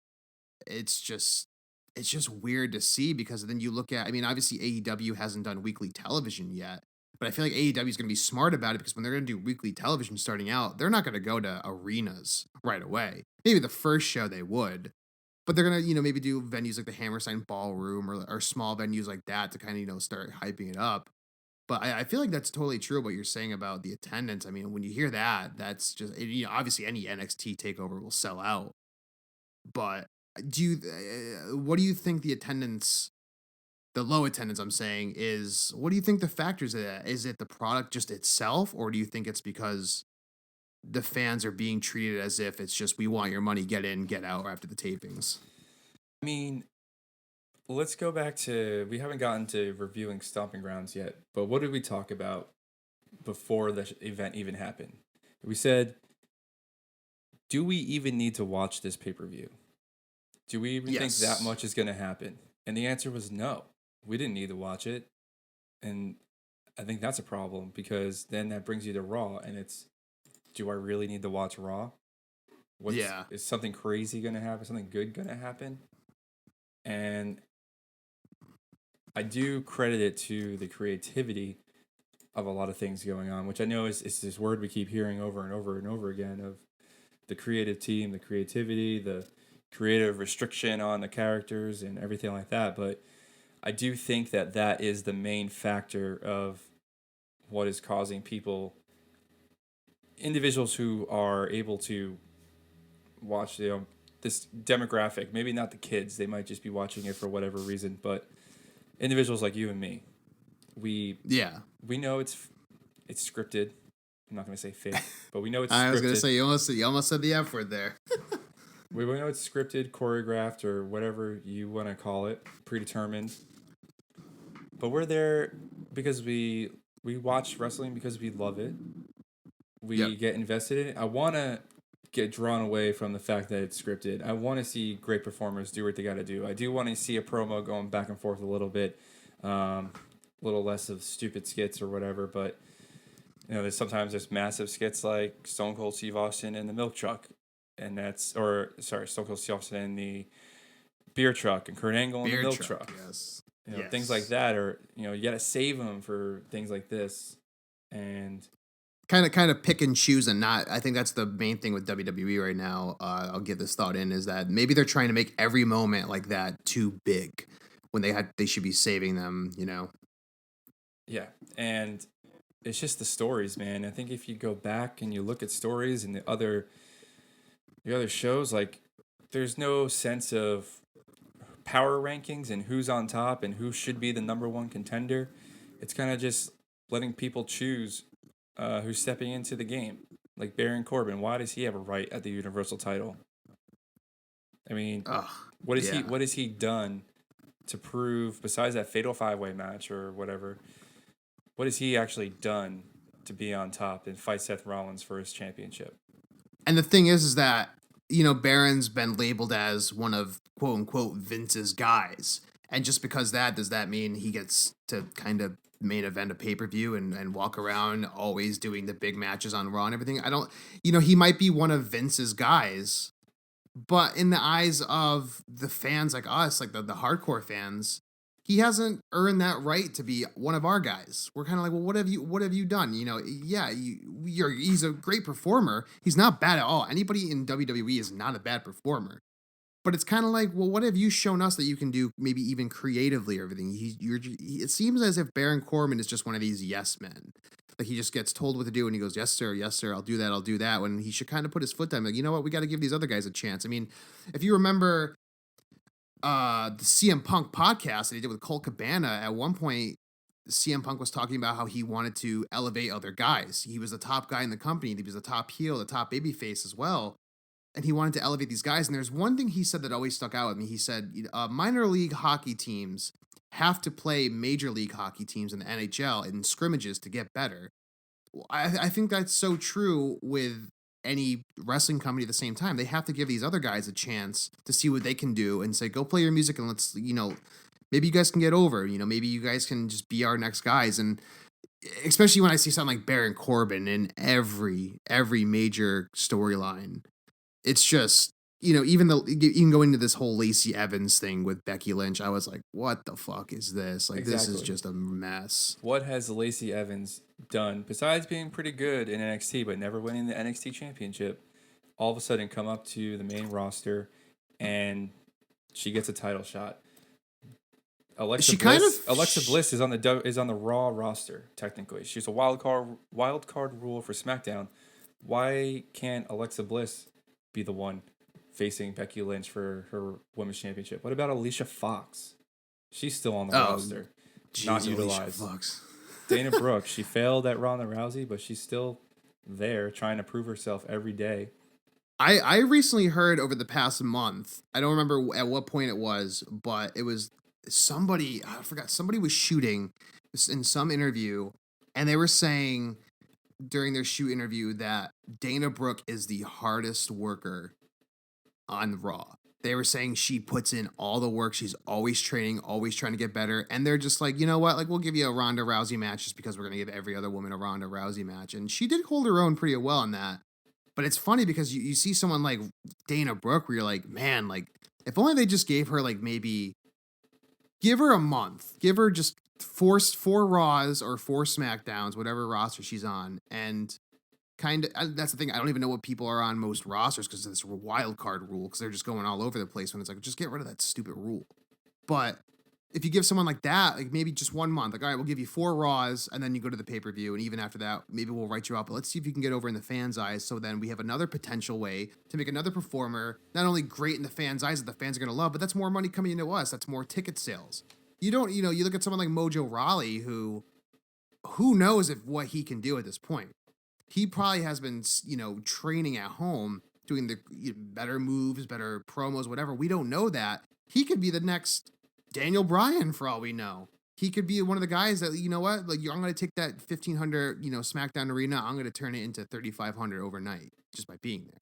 It's just it's just weird to see because then you look at, I mean, obviously AEW hasn't done weekly television yet, but I feel like AEW is going to be smart about it because when they're going to do weekly television starting out, they're not going to go to arenas right away. Maybe the first show they would, but they're going to, maybe do venues like the Hammerstein Ballroom or small venues like that to kind of, start hyping it up. But I feel like that's totally true what you're saying about the attendance. I mean, when you hear that, that's just, obviously any NXT takeover will sell out. But what do you think the low attendance I'm saying is, what do you think the factors of that? Is it the product just itself, or do you think it's because the fans are being treated as if it's just, we want your money, get in, get out after the tapings? I mean, let's go back to, we haven't gotten to reviewing Stomping Grounds yet, but what did we talk about before the event even happened? We said, do we even need to watch this pay-per-view? Do we even think that much is going to happen? And the answer was no. We didn't need to watch it. And I think that's a problem because then that brings you to Raw, and it's, do I really need to watch Raw? Is something crazy going to happen? Something good going to happen? And I do credit it to the creativity of a lot of things going on, which I know is this word we keep hearing over and over and over again of the creative team, the creativity, the creative restriction on the characters and everything like that. But I do think that is the main factor of what is causing individuals who are able to watch this demographic, maybe not the kids, they might just be watching it for whatever reason, but individuals like you and me, we know it's scripted. I'm not going to say fake, but we know it's scripted. I was going to say, you almost said the F word there. We know it's scripted, choreographed, or whatever you want to call it, predetermined. But we're there because we watch wrestling because we love it. We get invested in it. I want to get drawn away from the fact that it's scripted. I want to see great performers do what they got to do. I do want to see a promo going back and forth a little bit, a little less of stupid skits or whatever. But there's massive skits like Stone Cold Steve Austin in the milk truck, and Stone Cold Steve Austin in the beer truck, and Kurt Angle in the milk truck. Yes. Things like that, or you got to save them for things like this, and kind of pick and choose and not. I think that's the main thing with WWE right now. I'll give this thought in, is that maybe they're trying to make every moment like that too big when they should be saving them. Yeah, and it's just the stories, man. I think if you go back and you look at stories and the other shows, like there's no sense of power rankings and who's on top and who should be the number one contender. It's kind of just letting people choose who's stepping into the game. Like Baron Corbin, why does he have a right at the Universal title? I mean, what has he done to prove, besides that fatal 5-way match or whatever, what has he actually done to be on top and fight Seth Rollins for his championship? And the thing is that, Baron's been labeled as one of quote unquote Vince's guys. And just because does that mean he gets to kind of main event a pay-per-view and walk around always doing the big matches on Raw and everything? I don't, he might be one of Vince's guys, but in the eyes of the fans like us, like the hardcore fans, he hasn't earned that right to be one of our guys. We're kind of like, well, what have you done? He's a great performer. He's not bad at all. Anybody in WWE is not a bad performer. But it's kind of like, well, what have you shown us that you can do, maybe even creatively or everything? It seems as if Baron Corbin is just one of these yes men. Like he just gets told what to do and he goes, yes, sir, I'll do that. When he should kind of put his foot down. Like, you know what? We got to give these other guys a chance. I mean, if you remember the CM Punk podcast that he did with Colt Cabana, at one point, CM Punk was talking about how he wanted to elevate other guys. He was the top guy in the company. He was the top heel, the top babyface as well. And he wanted to elevate these guys. And there's one thing he said that always stuck out with me. He said, minor league hockey teams have to play major league hockey teams in the NHL in scrimmages to get better. I think that's so true with any wrestling company at the same time. They have to give these other guys a chance to see what they can do and say, go play your music and let's, maybe you guys can get over, maybe you guys can just be our next guys. And especially when I see something like Baron Corbin in every major storyline, it's just, even going into this whole Lacey Evans thing with Becky Lynch, I was like, what the fuck is this? Like, exactly. This is just a mess. What has Lacey Evans done besides being pretty good in NXT, but never winning the NXT championship? All of a sudden come up to the main roster and she gets a title shot. Alexa Bliss is on the Raw roster, technically. She's a wild card rule for SmackDown. Why can't Alexa Bliss be the one facing Becky Lynch for her women's championship? What about Alicia Fox? She's still on the roster, not utilized. Dana Brooke, she failed at Ronda Rousey, but she's still there trying to prove herself every day. I recently heard over the past month, I don't remember at what point it was, but it was somebody was shooting in some interview, and they were saying during their shoot interview that Dana Brooke is the hardest worker on Raw. They were saying she puts in all the work. She's always training, always trying to get better. And they're just like, you know what? Like, we'll give you a Ronda Rousey match just because we're going to give every other woman a Ronda Rousey match. And she did hold her own pretty well on that. But it's funny because you see someone like Dana Brooke where you're like, man, like, if only they just gave her, like, maybe give her a month. Give her just four Raws or 4 SmackDowns, whatever roster she's on. And kind of, that's the thing. I don't even know what people are on most rosters because of this wild card rule, because they're just going all over the place when it's like, just get rid of that stupid rule. But if you give someone like that, like maybe just 1 month, like, all right, we'll give you 4 Raws and then you go to the pay-per-view. And even after that, maybe we'll write you out, but let's see if you can get over in the fans' eyes. So then we have another potential way to make another performer not only great in the fans' eyes that the fans are going to love, but that's more money coming into us. That's more ticket sales. You look at someone like Mojo Rawley, who knows what he can do at this point. He probably has been, training at home, doing the better moves, better promos, whatever. We don't know that. He could be the next Daniel Bryan for all we know. He could be one of the guys that, you know what, like, I'm going to take that 1,500, SmackDown arena, I'm going to turn it into 3,500 overnight just by being there.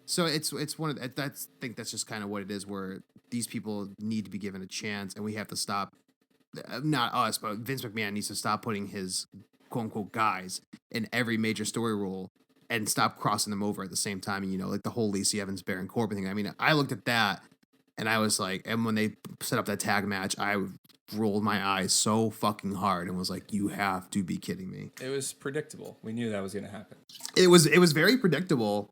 So it's one of I think that's just kind of what it is, where these people need to be given a chance, and we have to stop. Not us, but Vince McMahon needs to stop putting his quote unquote guys in every major story role and stop crossing them over at the same time. And, like the whole Lacey Evans Baron Corbin thing. I mean, I looked at that and I was like, and when they set up that tag match, I rolled my eyes so fucking hard and was like, you have to be kidding me. It was predictable. We knew that was going to happen. It was very predictable.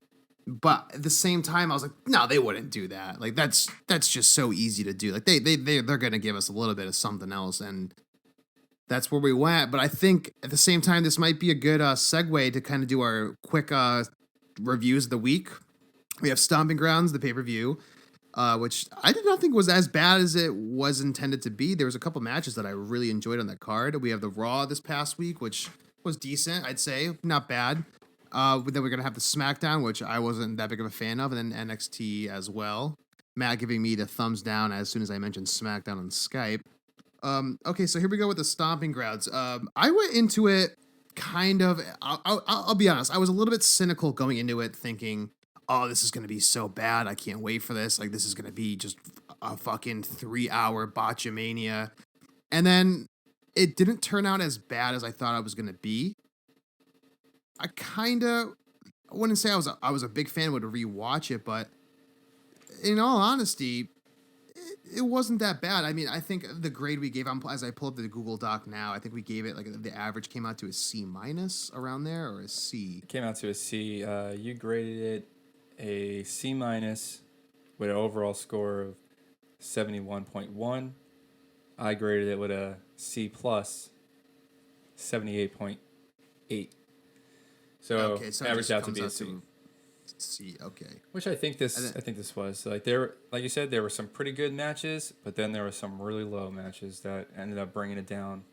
But at the same time, I was like, no, they wouldn't do that. Like, that's just so easy to do. Like, they're going to give us a little bit of something else, and that's where we went. But I think at the same time, this might be a good segue to kind of do our quick reviews of the week. We have Stomping Grounds, the pay-per-view. which I did not think was as bad as it was intended to be. There was a couple matches that I really enjoyed on that card. We have the Raw this past week, which was decent, I'd say, not bad. Then we're gonna have the SmackDown, which I wasn't that big of a fan of, and then NXT as well. Matt giving me the thumbs down as soon as I mentioned SmackDown on Skype. Okay, so here we go with the Stomping Grounds. I went into it kind of. I'll be honest. I was a little bit cynical going into it, thinking, "Oh, this is gonna be so bad. I can't wait for this. Like, this is gonna be just a fucking 3-hour botchamania." And then it didn't turn out as bad as I thought it was gonna be. I wouldn't say I was a big fan, would rewatch it, but in all honesty, it wasn't that bad. I mean, I think the grade we gave, as I pull up the Google Doc now, I think we gave it, like, the average came out to a C minus around there, or a C. It came out to a C. You graded it a C minus with an overall score of 71.1. I graded it with a C plus, 78.8. So, Okay, so averaged out to be a C. C, okay. Which I think this was like like you said, there were some pretty good matches, but then there were some really low matches that ended up bringing it down.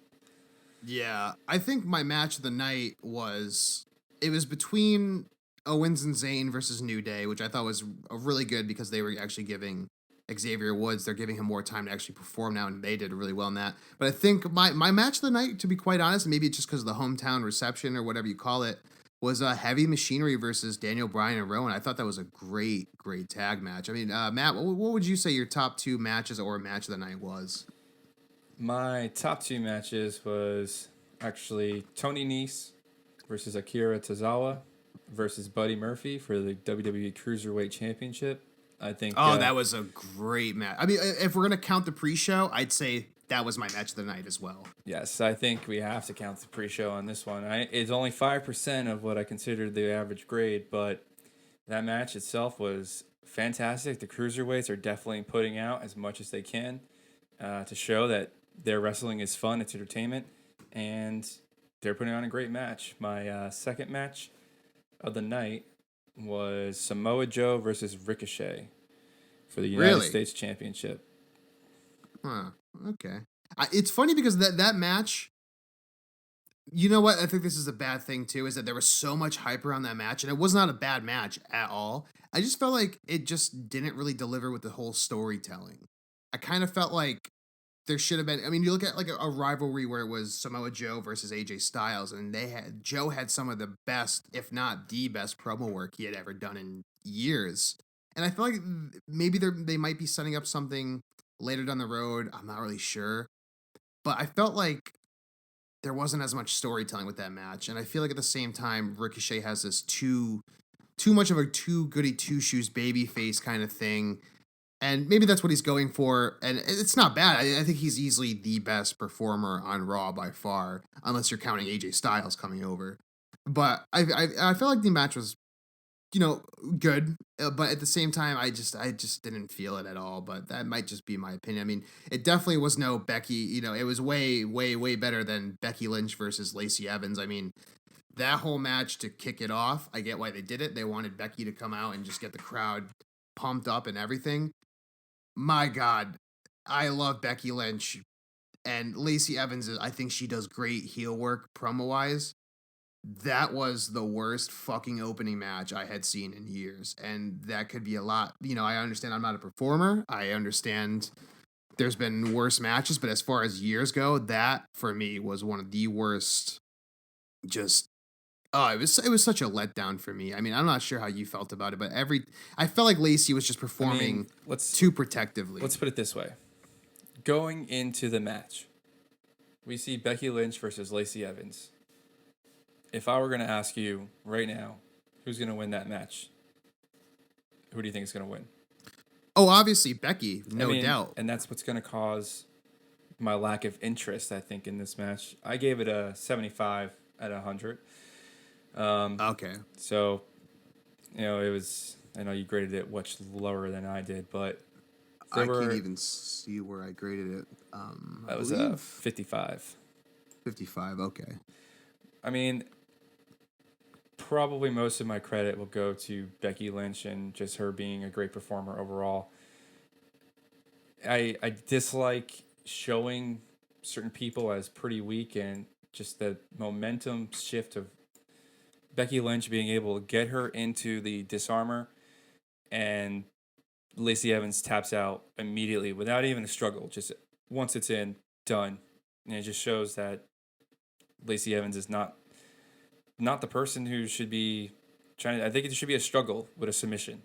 Yeah, I think my match of the night was between Owens and Zayn versus New Day, which I thought was really good because they were actually giving Xavier Woods, they're giving him more time to actually perform now, and they did really well in that. But I think my match of the night, to be quite honest, maybe it's just because of the hometown reception or whatever you call it, was Heavy Machinery versus Daniel Bryan and Rowan. I thought that was a great tag match. I mean, Matt, what would you say your top two matches or match of the night was? My top two matches was actually Tony Nese versus Akira Tozawa versus Buddy Murphy for the WWE Cruiserweight Championship. I think. Oh, that was a great match. I mean, if we're gonna count the pre-show, I'd say that was my match of the night as well. Yes, I think we have to count the pre-show on this one. It's only 5% of what I considered the average grade, but that match itself was fantastic. The Cruiserweights are definitely putting out as much as they can to show that their wrestling is fun, it's entertainment, and they're putting on a great match. My second match of the night was Samoa Joe versus Ricochet for the United States Championship. Huh. Okay. It's funny because that match, you know what? I think this is a bad thing too, is that there was so much hype around that match, and it was not a bad match at all. I just felt like it just didn't really deliver with the whole storytelling. I kind of felt like there should have been. I mean, you look at like a rivalry where it was Samoa Joe versus AJ Styles, and Joe had some of the best, if not the best, promo work he had ever done in years. And I feel like maybe they might be setting up something later down the road. I'm not really sure, but I felt like there wasn't as much storytelling with that match, and I feel like at the same time, Ricochet has this too much of a too goody two shoes baby face kind of thing. And maybe that's what he's going for, and it's not bad. I think he's easily the best performer on Raw by far, unless you're counting AJ Styles coming over. But I feel like the match was, good, but at the same time, I just didn't feel it at all. But that might just be my opinion. I mean, it definitely was no Becky. It was way better than Becky Lynch versus Lacey Evans. I mean, that whole match to kick it off, I get why they did it. They wanted Becky to come out and just get the crowd pumped up and everything. My God, I love Becky Lynch, and Lacey Evans. I think she does great heel work promo wise. That was the worst fucking opening match I had seen in years, and that could be a lot. I understand I'm not a performer. I understand there's been worse matches, but as far as years go, that for me was one of the worst. It was such a letdown for me. I mean, I'm not sure how you felt about it, but I felt like Lacey was just performing too protectively. Let's put it this way. Going into the match, we see Becky Lynch versus Lacey Evans. If I were going to ask you right now, who's going to win that match? Who do you think is going to win? Oh, obviously Becky, no doubt. And that's what's going to cause my lack of interest, I think, in this match. I gave it a 75 out of 100. Okay. So, it was. I know you graded it much lower than I did, but I can't even see where I graded it. That was 55. 55. Okay. I mean, probably most of my credit will go to Becky Lynch and just her being a great performer overall. I dislike showing certain people as pretty weak, and just the momentum shift of Becky Lynch being able to get her into the disarmor, and Lacey Evans taps out immediately without even a struggle. Just once it's in, done. And it just shows that Lacey Evans is not the person who should be trying to. I think it should be a struggle with a submission.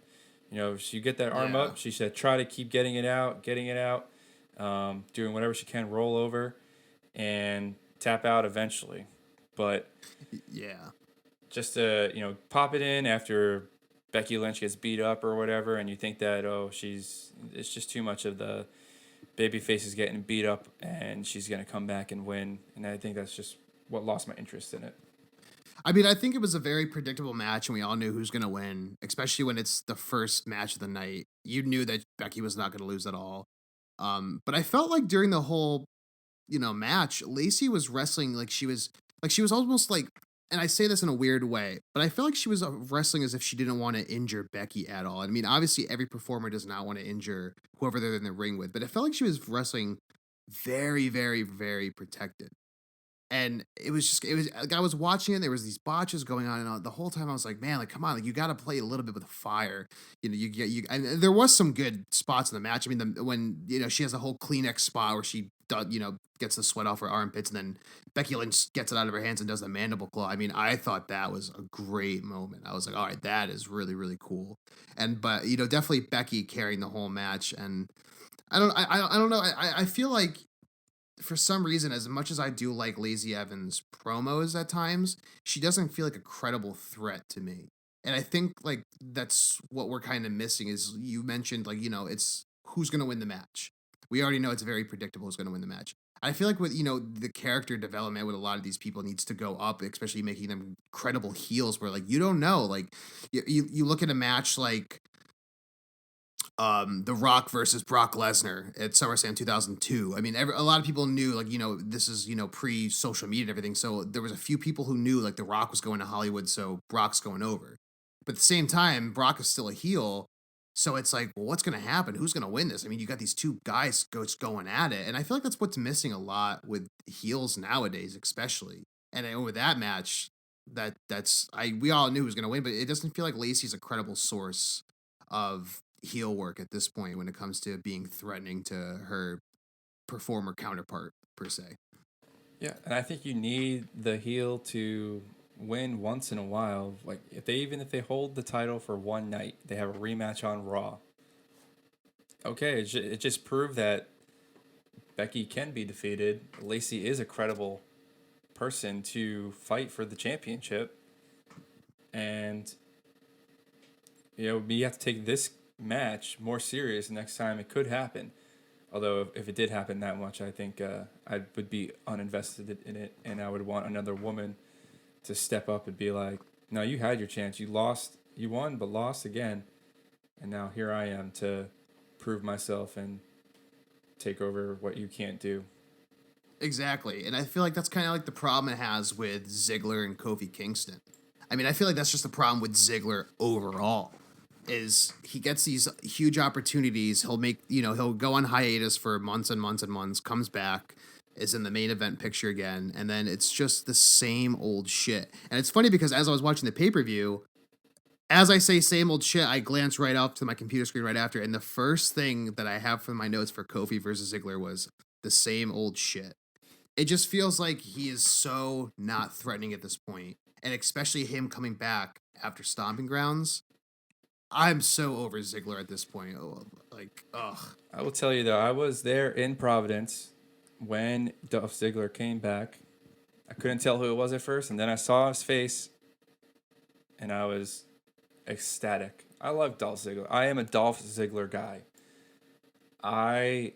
She get that arm Yeah. up. She should try to keep getting it out, doing whatever she can, roll over, and tap out eventually. But Yeah. just to pop it in after Becky Lynch gets beat up or whatever, and you think that it's just too much of the babyface is getting beat up and she's gonna come back and win, and I think that's just what lost my interest in it. I mean, I think it was a very predictable match, and we all knew who's going to win, especially when it's the first match of the night. You knew that Becky was not going to lose at all. But I felt like during the whole, match, Lacey was wrestling like she was almost like, and I say this in a weird way, but I felt like she was wrestling as if she didn't want to injure Becky at all. I mean, obviously, every performer does not want to injure whoever they're in the ring with, but it felt like she was wrestling very, very, very protected. And it was like I was watching it. There was these botches going on, and the whole time I was like, "Man, like, come on, like, you got to play a little bit with the fire." And there was some good spots in the match. I mean, when she has a whole Kleenex spot where she gets the sweat off her armpits, and then Becky Lynch gets it out of her hands and does the mandible claw. I mean, I thought that was a great moment. I was like, "All right, that is really, really cool." But definitely Becky carrying the whole match, and I don't know. I feel like for some reason, as much as I do like Lazy Evans promos at times, she doesn't feel like a credible threat to me. And I think like that's what we're kind of missing is you mentioned like, it's who's going to win the match. We already know it's very predictable who's going to win the match. I feel like with, the character development with a lot of these people needs to go up, especially making them credible heels where like, you don't know, like you look at a match like The Rock versus Brock Lesnar at SummerSlam 2002. I mean, a lot of people knew, like, this is, pre social media and everything. So there was a few people who knew, like, The Rock was going to Hollywood, so Brock's going over. But at the same time, Brock is still a heel. So it's like, well, what's going to happen? Who's going to win this? I mean, you got these two guys going at it. And I feel like that's what's missing a lot with heels nowadays, especially. And with that match, we all knew who was going to win, but it doesn't feel like Lacey's a credible source of heel work at this point when it comes to being threatening to her performer counterpart per se. Yeah, and I think you need the heel to win once in a while. Like if they hold the title for one night, they have a rematch on Raw. Okay, it just proved that Becky can be defeated. Lacey is a credible person to fight for the championship, and we have to take this match more serious next time it could happen. Although if it did happen that much, I think I would be uninvested in it, and I would want another woman to step up and be like, "No, you had your chance. You lost. You won, but lost again, and now here I am to prove myself and take over what you can't do." Exactly. And I feel like that's kind of like the problem it has with Ziggler and Kofi Kingston. I mean, I feel like that's just the problem with Ziggler overall. Is he gets these huge opportunities. He'll go on hiatus for months and months and months, comes back, is in the main event picture again, and then it's just the same old shit. And it's funny because as I was watching the pay-per-view, as I say same old shit, I glance right off to my computer screen right after, and the first thing that I have from my notes for Kofi versus Ziggler was the same old shit. It just feels like he is so not threatening at this point, and especially him coming back after Stomping Grounds. I'm so over Ziggler at this point. Like, ugh. I will tell you though, I was there in Providence when Dolph Ziggler came back. I couldn't tell who it was at first, and then I saw his face, and I was ecstatic. I love Dolph Ziggler. I am a Dolph Ziggler guy. I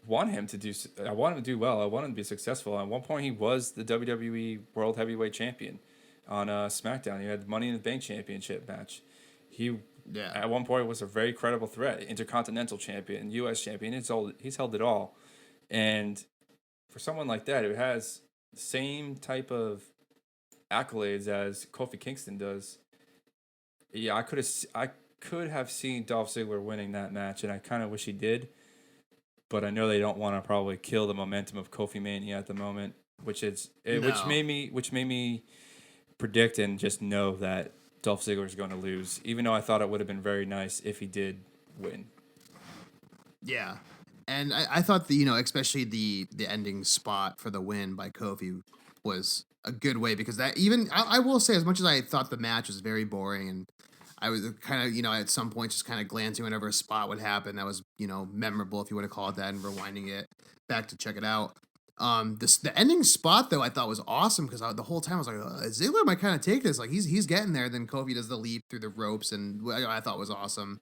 want him to do. I want him to do well. I want him to be successful. At one point, he was the WWE World Heavyweight Champion on SmackDown. He had the Money in the Bank Championship match. He at one point was a very credible threat. Intercontinental Champion, U.S. Champion. He's held it all. And for someone like that who has the same type of accolades as Kofi Kingston does, yeah, I could have seen Dolph Ziggler winning that match, and I kind of wish he did. but I know they don't want to probably kill the momentum of Kofi Mania at the moment, which No. made me predict and just know that Dolph Ziggler is going to lose, even though I thought it would have been very nice if he did win. Yeah. And I thought especially the ending spot for the win by Kofi was a good way, because that even I will say, as much as I thought the match was very boring, and I was kind of, at some point just kind of glancing whenever a spot would happen that was, memorable, if you want to call it that, and rewinding it back to check it out. The ending spot though I thought was awesome, because the whole time I was like, Ziggler might kind of take this, like he's getting there. Then Kofi does the leap through the ropes, and I thought was awesome.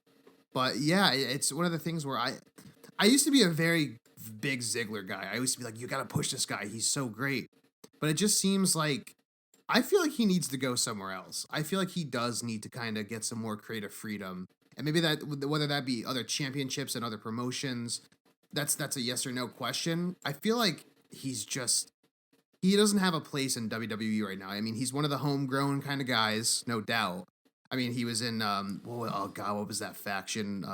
But yeah, it's one of the things where I used to be a very big Ziggler guy. I used to be like, you got to push this guy. He's so great. But it just seems like I feel like he needs to go somewhere else. I feel like he does need to kind of get some more creative freedom. And maybe that, whether that be other championships and other promotions, that's a yes or no question. I feel like he doesn't have a place in WWE right now. I mean, he's one of the homegrown kind of guys, no doubt. I mean, he was in what was that faction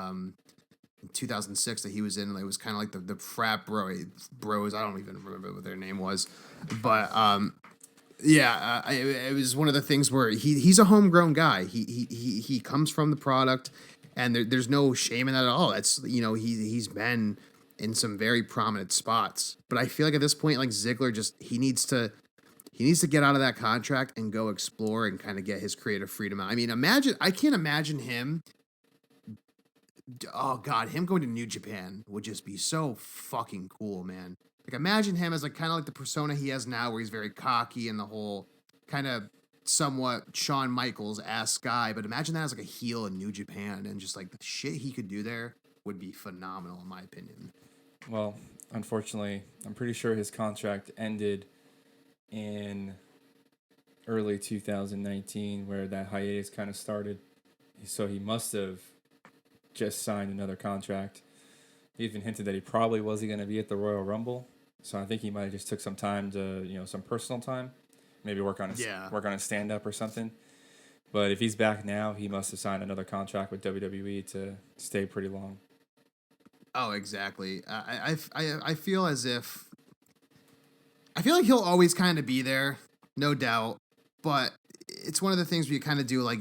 in 2006 that he was in? It was kind of like the frat bros. I don't even remember what their name was, but it was one of the things where he's a homegrown guy. He comes from the product, and there's no shame in that at all. That's he's been in some very prominent spots, but I feel like at this point, like Ziggler, he needs to get out of that contract and go explore and kind of get his creative freedom out. I mean, I can't imagine him. Oh God, him going to New Japan would just be so fucking cool, man. Like, imagine him as like kind of like the persona he has now, where he's very cocky and the whole kind of somewhat Shawn Michaels-esque guy. But imagine that as like a heel in New Japan, and just like the shit he could do there would be phenomenal, in my opinion. Well, unfortunately, I'm pretty sure his contract ended in early 2019, where that hiatus kind of started. So he must have just signed another contract. He even hinted that he probably wasn't going to be at the Royal Rumble. So I think he might have just took some time to, some personal time, maybe work on a stand-up or something. But if he's back now, he must have signed another contract with WWE to stay pretty long. Oh, exactly. I feel as if he'll always kind of be there, no doubt. But it's one of the things where you kind of do like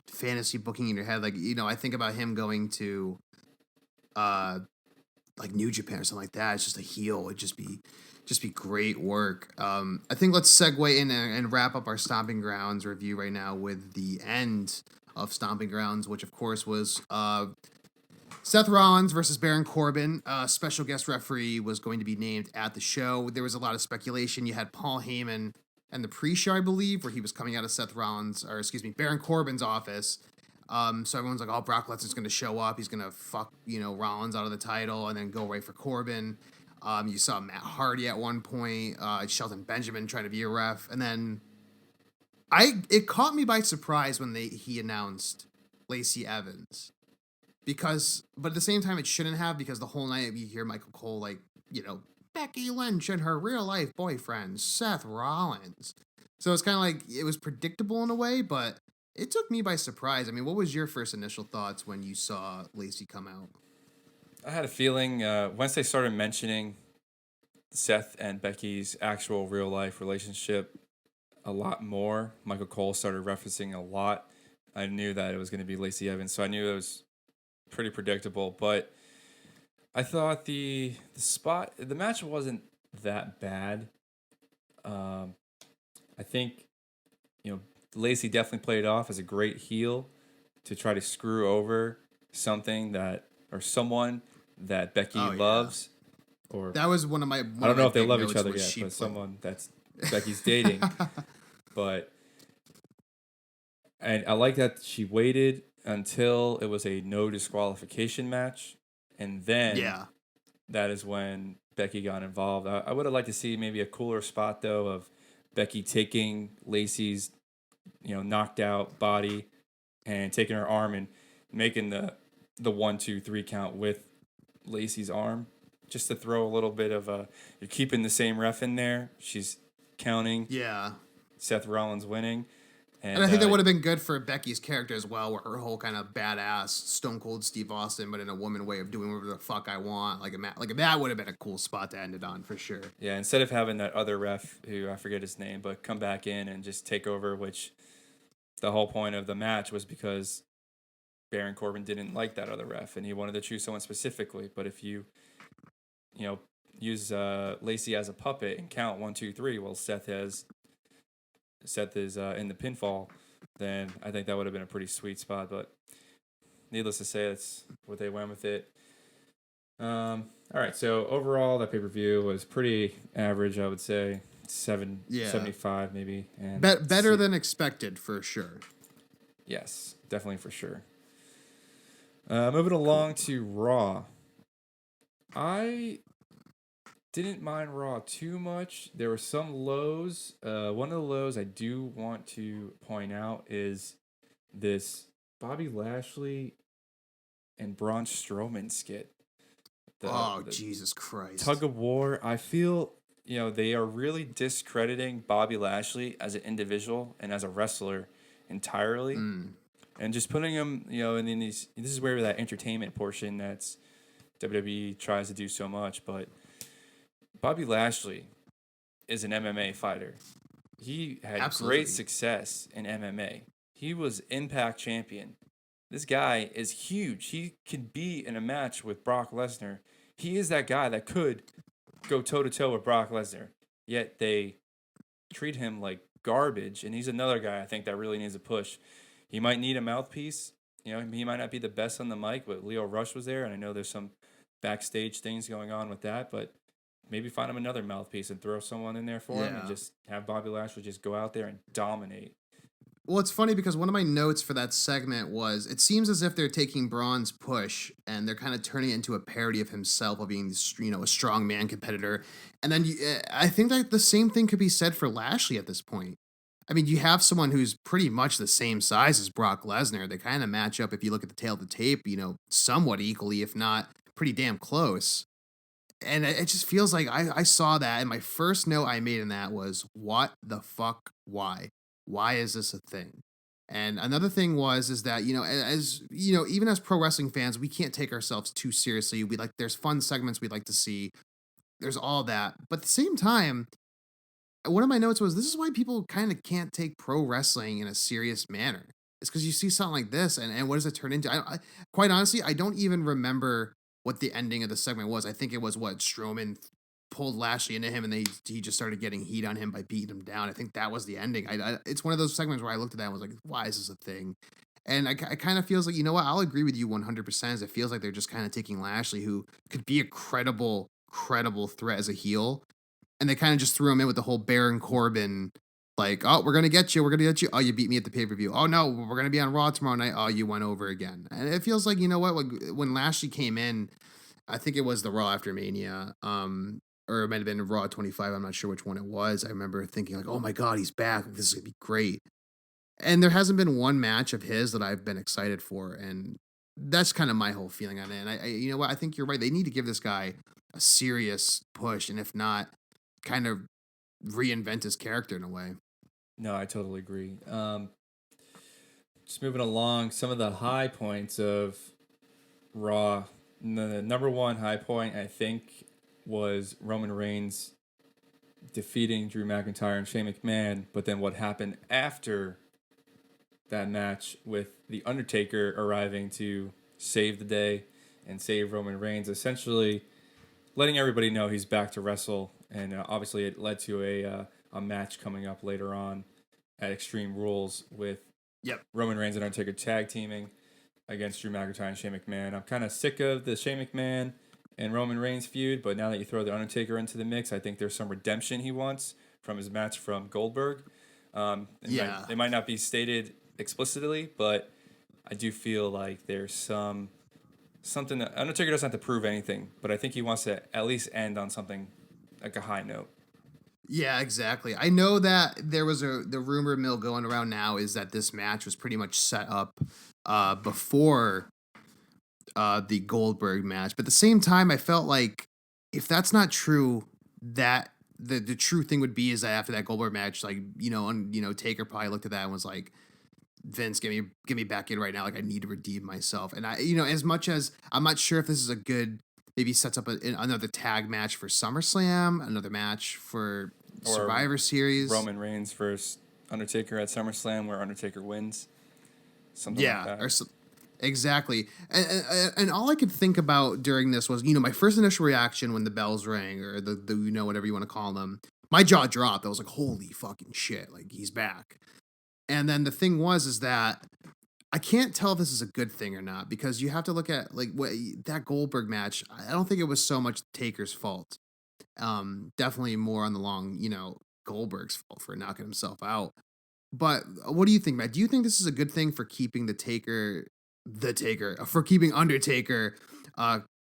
fantasy booking in your head. Like I think about him going to like New Japan or something like that. It's just a heel. It'd just be great work. I think let's segue in and wrap up our Stomping Grounds review right now with the end of Stomping Grounds, which of course was Seth Rollins versus Baron Corbin. Special guest referee was going to be named at the show. There was a lot of speculation. You had Paul Heyman and the pre-show, I believe, where he was coming out of Baron Corbin's office. So everyone's like, oh, Brock Lesnar's going to show up. He's going to fuck, Rollins out of the title and then go right for Corbin. You saw Matt Hardy at one point, Shelton Benjamin trying to be a ref. And then it caught me by surprise when he announced Lacey Evans. But at the same time, it shouldn't have, because the whole night you hear Michael Cole, like, Becky Lynch and her real life boyfriend, Seth Rollins. So it's kind of like, it was predictable in a way, but it took me by surprise. I mean, what was your first initial thoughts when you saw Lacey come out? I had a feeling once they started mentioning Seth and Becky's actual real life relationship a lot more, Michael Cole started referencing a lot, I knew that it was going to be Lacey Evans. So I knew it was pretty predictable, but I thought the match wasn't that bad. I think, Lacey definitely played off as a great heel to try to screw over someone that Becky loves. Or that was one of my. I don't know if they love each other yet, but someone that's Becky's dating. And I like that she waited until it was a no disqualification match, and then that is when Becky got involved. I would have liked to see maybe a cooler spot though of Becky taking Lacey's knocked out body and taking her arm and making the 1, 2, 3 count with Lacey's arm, just to throw a little bit of you're keeping the same ref in there. She's counting. Yeah. Seth Rollins winning. And I think that would have been good for Becky's character as well, where her whole kind of badass Stone Cold Steve Austin, but in a woman way of doing whatever the fuck I want. Like that would have been a cool spot to end it on for sure. Yeah, instead of having that other ref, who I forget his name, but come back in and just take over, which the whole point of the match was because Baron Corbin didn't like that other ref and he wanted to choose someone specifically. But if you use Lacey as a puppet and count 1, 2, 3, well, Seth is in the pinfall, then I think that would have been a pretty sweet spot. But needless to say, that's what they went with it. All right, so overall, that pay-per-view was pretty average, I would say. 75 maybe. And better than expected, for sure. Yes, definitely for sure. Moving along to Raw. I didn't mind Raw too much. There were some lows. One of the lows I do want to point out is this Bobby Lashley and Braun Strowman skit. The Jesus Christ. Tug of war. I feel, they are really discrediting Bobby Lashley as an individual and as a wrestler entirely. And just putting him, in these, this is where that entertainment portion that's WWE tries to do so much, but Bobby Lashley is an MMA fighter. He had great success in MMA. He was Impact champion. This guy is huge. He could be in a match with Brock Lesnar. He is that guy that could go toe-to-toe with Brock Lesnar. Yet they treat him like garbage, and he's another guy I think that really needs a push. He might need a mouthpiece. He might not be the best on the mic, but Leo Rush was there, and I know there's some backstage things going on with that, but maybe find him another mouthpiece and throw someone in there for him and just have Bobby Lashley just go out there and dominate. Well, it's funny because one of my notes for that segment was it seems as if they're taking Braun's push and they're kind of turning it into a parody of himself of being this, a strong man competitor. And then I think that the same thing could be said for Lashley at this point. I mean, you have someone who's pretty much the same size as Brock Lesnar. They kind of match up, if you look at the tail of the tape, somewhat equally, if not pretty damn close. And it just feels like I saw that, and my first note I made in that was, what the fuck, why? Why is this a thing? And another thing is that, even as pro wrestling fans, we can't take ourselves too seriously. There's fun segments we'd like to see. There's all that. But at the same time, one of my notes was, this is why people kind of can't take pro wrestling in a serious manner. It's because you see something like this, and what does it turn into? I quite honestly, I don't even remember what the ending of the segment was. I think it was Strowman pulled Lashley into him, and he just started getting heat on him by beating him down. I think that was the ending. It's one of those segments where I looked at that and was like, why is this a thing? And I kind of feels like, I'll agree with you 100%, as it feels like they're just kind of taking Lashley, who could be a credible threat as a heel, and they kind of just threw him in with the whole Baron Corbin, like, oh, we're going to get you. Oh, you beat me at the pay-per-view. Oh, no, we're going to be on Raw tomorrow night. Oh, you went over again. And it feels like, when Lashley came in, I think it was the Raw after Mania, or it might have been Raw 25. I'm not sure which one it was. I remember thinking like, oh my God, he's back. This is going to be great. And there hasn't been one match of his that I've been excited for. And that's kind of my whole feeling on it. And I think you're right. They need to give this guy a serious push. And if not, kind of reinvent his character in a way. No, I totally agree. Just moving along, some of the high points of Raw. The number one high point, I think, was Roman Reigns defeating Drew McIntyre and Shane McMahon. But then what happened after that match with The Undertaker arriving to save the day and save Roman Reigns, essentially letting everybody know he's back to wrestle. And obviously it led to a match coming up later on at Extreme Rules with Roman Reigns and Undertaker tag teaming against Drew McIntyre and Shane McMahon. I'm kind of sick of the Shane McMahon and Roman Reigns feud, but now that you throw the Undertaker into the mix, I think there's some redemption he wants from his match from Goldberg. They might not be stated explicitly, but I do feel like there's something that Undertaker doesn't have to prove anything, but I think he wants to at least end on something like a high note. Yeah, exactly. I know that there was the rumor mill going around now is that this match was pretty much set up before the Goldberg match. But at the same time, I felt like if that's not true, that the true thing would be is that after that Goldberg match, like, Taker probably looked at that and was like, Vince, get me back in right now. Like, I need to redeem myself. And as much as I'm not sure if this is a good, maybe sets up another tag match for SummerSlam, another match for Survivor Series. Roman Reigns versus Undertaker at SummerSlam where Undertaker wins. Something like that. Exactly. And all I could think about during this was, my first initial reaction when the bells rang, or the whatever you want to call them, my jaw dropped. I was like, holy fucking shit, like, he's back. And then the thing is that I can't tell if this is a good thing or not, because you have to look at, like, what that Goldberg match. I don't think it was so much Taker's fault. Definitely more on the long, Goldberg's fault for knocking himself out. But what do you think, Matt? Do you think this is a good thing for keeping for keeping Undertaker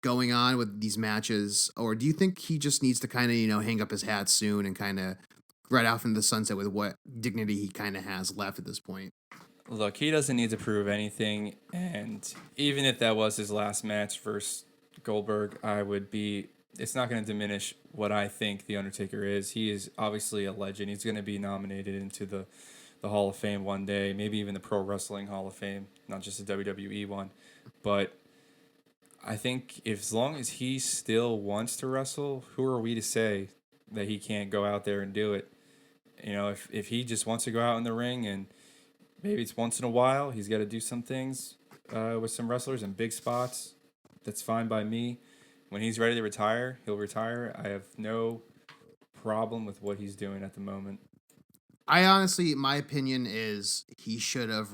going on with these matches? Or do you think he just needs to kind of, hang up his hat soon and kind of right off into the sunset with what dignity he kind of has left at this point? Look, he doesn't need to prove anything. And even if that was his last match versus Goldberg, it's not going to diminish what I think The Undertaker is. He is obviously a legend. He's going to be nominated into the Hall of Fame one day, maybe even the Pro Wrestling Hall of Fame, not just the WWE one. But I think as long as he still wants to wrestle, who are we to say that he can't go out there and do it? If he just wants to go out in the ring, and maybe it's once in a while, he's got to do some things with some wrestlers in big spots, that's fine by me. When he's ready to retire, he'll retire. I have no problem with what he's doing at the moment. I honestly, my opinion is he should have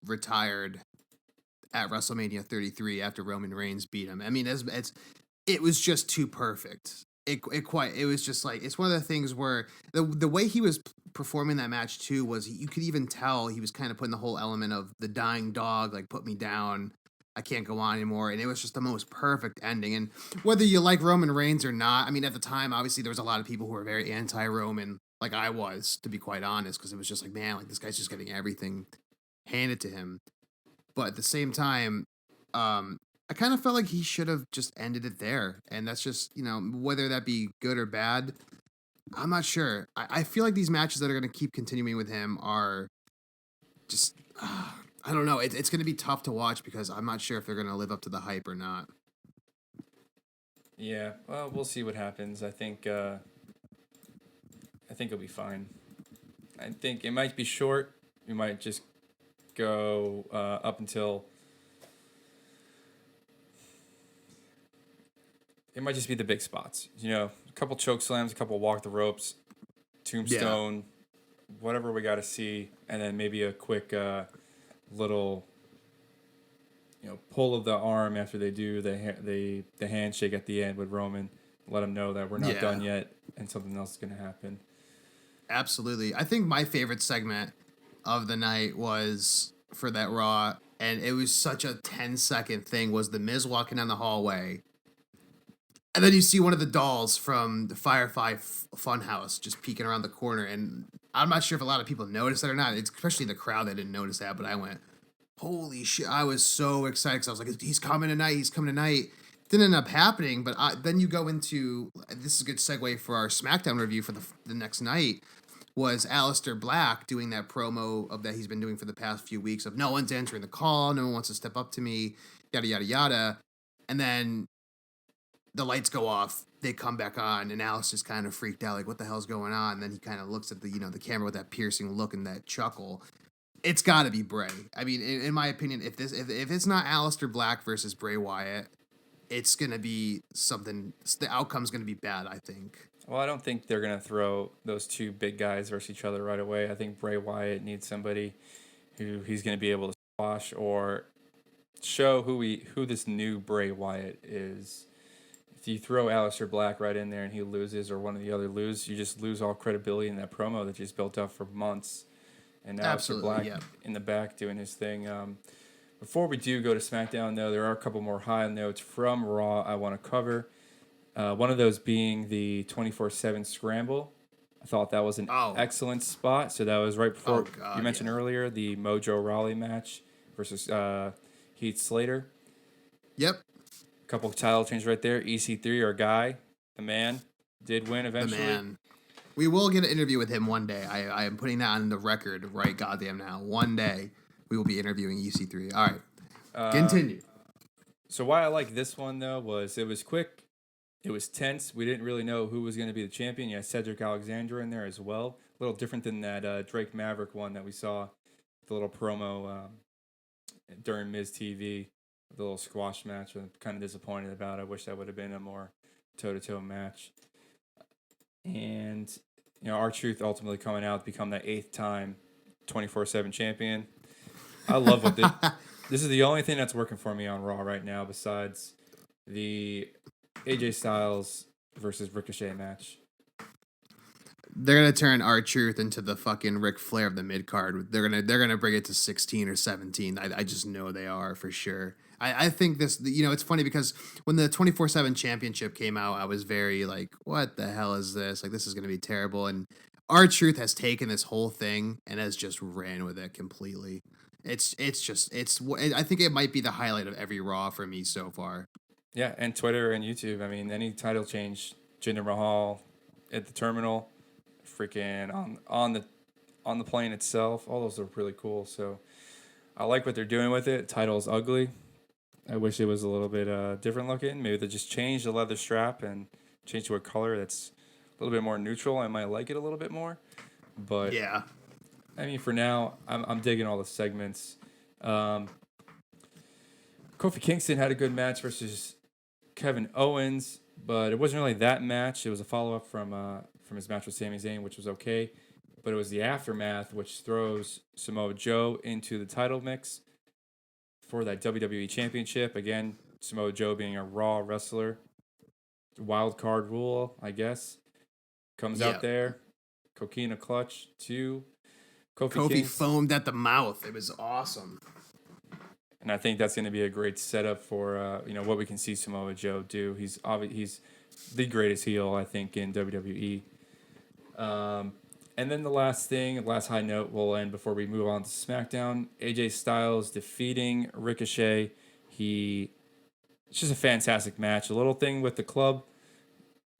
retired at WrestleMania 33 after Roman Reigns beat him. I mean, it was just too perfect. It was just like, it's one of the things where the way he was performing that match too was, you could even tell he was kind of putting the whole element of the dying dog, like, put me down, I can't go on anymore. And it was just the most perfect ending. And whether you like Roman Reigns or not, I mean, at the time, obviously there was a lot of people who were very anti-Roman, like I was, to be quite honest, because it was just like, man, like, this guy's just getting everything handed to him. But at the same time, I kind of felt like he should have just ended it there. And that's just, whether that be good or bad, I'm not sure. I feel like these matches that are going to keep continuing with him are just, I don't know. It's going to be tough to watch, because I'm not sure if they're going to live up to the hype or not. Yeah, well, we'll see what happens. I think it'll be fine. I think it might be short. We might just go up until... It might just be the big spots. A couple choke slams, a couple walk the ropes, tombstone, whatever we got to see, and then maybe a quick little, pull of the arm after they do the handshake at the end with Roman. Let him know that we're not done yet, and something else is going to happen. Absolutely. I think my favorite segment of the night was for that Raw, and it was such a 10-second thing, was The Miz walking down the hallway. And then you see one of the dolls from the Firefly Funhouse just peeking around the corner. And I'm not sure if a lot of people noticed that or not. It's especially the crowd that didn't notice that. But I went, holy shit. I was so excited, because I was like, he's coming tonight. He's coming tonight. Didn't end up happening. But then you go into, this is a good segue for our SmackDown review for the next night, was Aleister Black doing that promo of that he's been doing for the past few weeks of, no one's answering the call. No one wants to step up to me. Yada, yada, yada. And then the lights go off, they come back on, and Alice just kind of freaked out, like, what the hell's going on? And then he kind of looks at the camera with that piercing look and that chuckle. It's got to be Bray. I mean, in my opinion, if it's not Aleister Black versus Bray Wyatt, it's going to be something, the outcome's going to be bad, I think. Well, I don't think they're going to throw those two big guys versus each other right away. I think Bray Wyatt needs somebody who he's going to be able to squash or show who this new Bray Wyatt is. If you throw Aleister Black right in there and he loses, or one of the other lose, you just lose all credibility in that promo that you've built up for months. And Aleister Black in the back doing his thing. Before we do go to SmackDown, though, there are a couple more high notes from Raw I want to cover. One of those being the 24/7 Scramble. I thought that was an excellent spot. So that was right before you mentioned earlier the Mojo Rawley match versus Heath Slater. Yep. Couple of title changes right there. EC3, our guy, the man, did win eventually. The man. We will get an interview with him one day. I am putting that on the record right goddamn now. One day we will be interviewing EC3. All right. Continue. So why I like this one, though, was it was quick. It was tense. We didn't really know who was going to be the champion. You had Cedric Alexander in there as well. A little different than that Drake Maverick one that we saw, the little promo during Miz TV, the little squash match. I'm kind of disappointed about. I wish that would have been a more toe-to-toe match. And, R-Truth ultimately coming out to become that 8th time 24/7 champion. I love what this is the only thing that's working for me on Raw right now besides the AJ Styles versus Ricochet match. They're gonna turn R-Truth into the fucking Ric Flair of the mid card. They're gonna bring it to 16 or 17. I just know they are for sure. I think this, it's funny because when the 24/7 championship came out, I was very like, what the hell is this? Like, this is gonna be terrible. And R-Truth has taken this whole thing and has just ran with it completely. I think it might be the highlight of every Raw for me so far. Yeah, and Twitter and YouTube. I mean, any title change, Jinder Mahal at the terminal, freaking on the plane itself. All those are really cool. So I like what they're doing with it. Title's ugly. I wish it was a little bit different looking. Maybe they just change the leather strap and change to a color that's a little bit more neutral. I might like it a little bit more. But yeah, I mean, for now, I'm digging all the segments. Kofi Kingston had a good match versus Kevin Owens, but it wasn't really that match. It was a follow-up from his match with Sami Zayn, which was okay. But it was the aftermath, which throws Samoa Joe into the title mix for that WWE Championship. Again, Samoa Joe being a Raw wrestler. Wild card rule, I guess. Comes out there. Coquina clutch to Kofi foamed at the mouth. It was awesome. And I think that's going to be a great setup for what we can see Samoa Joe do. He's the greatest heel, I think, in WWE. And then the last high note we'll end before we move on to SmackDown. AJ Styles defeating Ricochet. It's just a fantastic match. A little thing with the club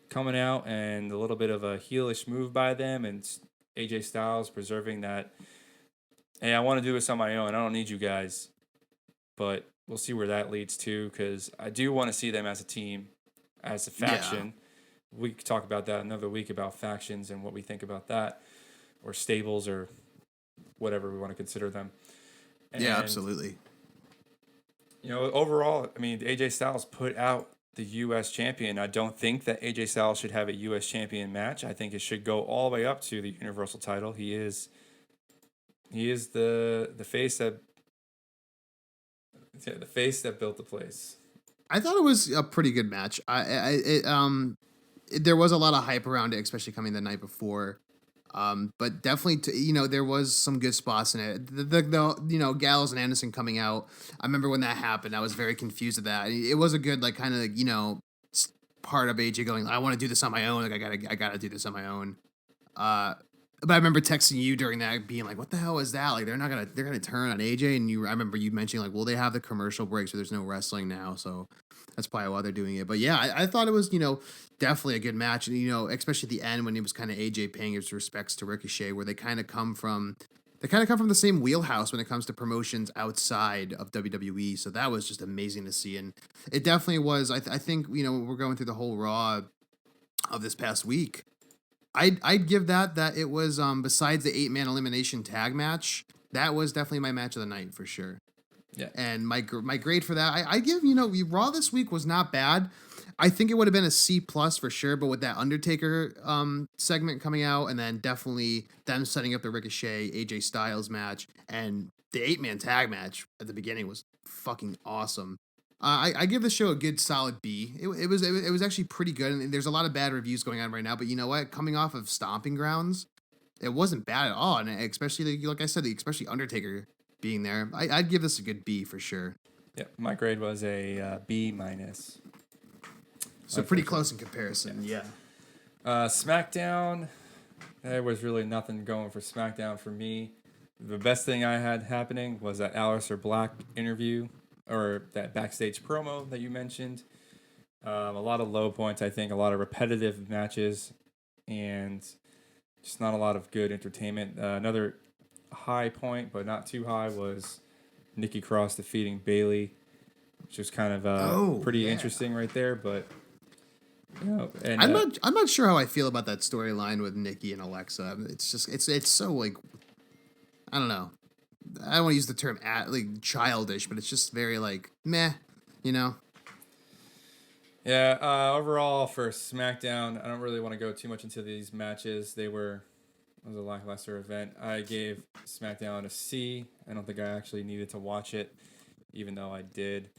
coming out and a little bit of a heelish move by them, and AJ Styles preserving that, hey, I want to do this on my own. I don't need you guys. But we'll see where that leads to, because I do want to see them as a team, as a faction. Yeah. We could talk about that another week about factions and what we think about that, or stables, or whatever we want to consider them. And, yeah, absolutely. Overall, I mean, AJ Styles put out the U.S. champion. I don't think that AJ Styles should have a U.S. champion match. I think it should go all the way up to the Universal title. He is the face that. Yeah, the face that built the place. I thought it was a pretty good match. There was a lot of hype around it, especially coming the night before. But definitely, there was some good spots in it. The Gallows and Anderson coming out. I remember when that happened. I was very confused at that. It was a good, kind of, part of AJ going, I want to do this on my own. Like, I gotta do this on my own. But I remember texting you during that, being like, "What the hell is that? Like, they're gonna turn on AJ." And I remember you mentioning like, "Well, they have the commercial break, so there's no wrestling now, so that's probably why they're doing it." But yeah, I thought it was definitely a good match, and especially at the end when it was kind of AJ paying his respects to Ricochet, where they kind of come from the same wheelhouse when it comes to promotions outside of WWE. So that was just amazing to see, and it definitely was. I think we're going through the whole Raw of this past week. I'd give that it was besides the 8-man elimination tag match, that was definitely my match of the night for sure. Yeah. And my grade for that, I give Raw this week was not bad. I think it would have been a C+ for sure, but with that Undertaker segment coming out, and then definitely them setting up the Ricochet AJ Styles match, and the 8-man tag match at the beginning was fucking awesome. I give the show a good solid B. It was actually pretty good, and there's a lot of bad reviews going on right now. But you know what? Coming off of Stomping Grounds, it wasn't bad at all, and especially like I said, especially Undertaker being there, I'd give this a good B for sure. Yeah, my grade was a B-. So pretty close in comparison. Yeah. SmackDown, there was really nothing going for SmackDown for me. The best thing I had happening was that Aleister Black interview, or that backstage promo that you mentioned. A lot of low points, I think, a lot of repetitive matches. And just not a lot of good entertainment. Another high point, but not too high, was Nikki Cross defeating Bailey, which was kind of Oh pretty yeah. interesting right there. But and I'm not sure how I feel about that storyline with Nikki and Alexa. It's just it's so like I don't know. I don't want to use the term like childish, but it's just very like meh, you know. yeah, overall for SmackDown, I don't really want to go too much into these matches. It was a lackluster event. I gave SmackDown a C. I don't think I actually needed to watch it, even though I did.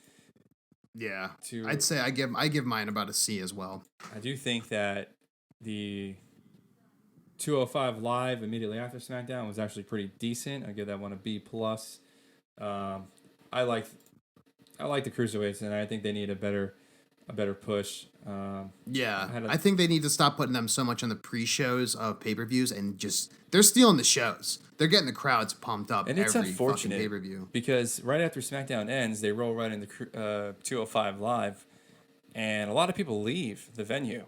Yeah, To I'd say I give mine about a C as well. I do think that the 205 Live immediately after SmackDown was actually pretty decent. I give that one a B plus. Um, I like the cruiserweights, and I think they need a better push. Yeah, I had a I think they need to stop putting them so much on the pre-shows of pay-per-views and just they're stealing the shows. They're getting the crowds pumped up And it's every fucking unfortunate pay-per-view. because right after SmackDown ends, they roll right into 205 Live, and a lot of people leave the venue.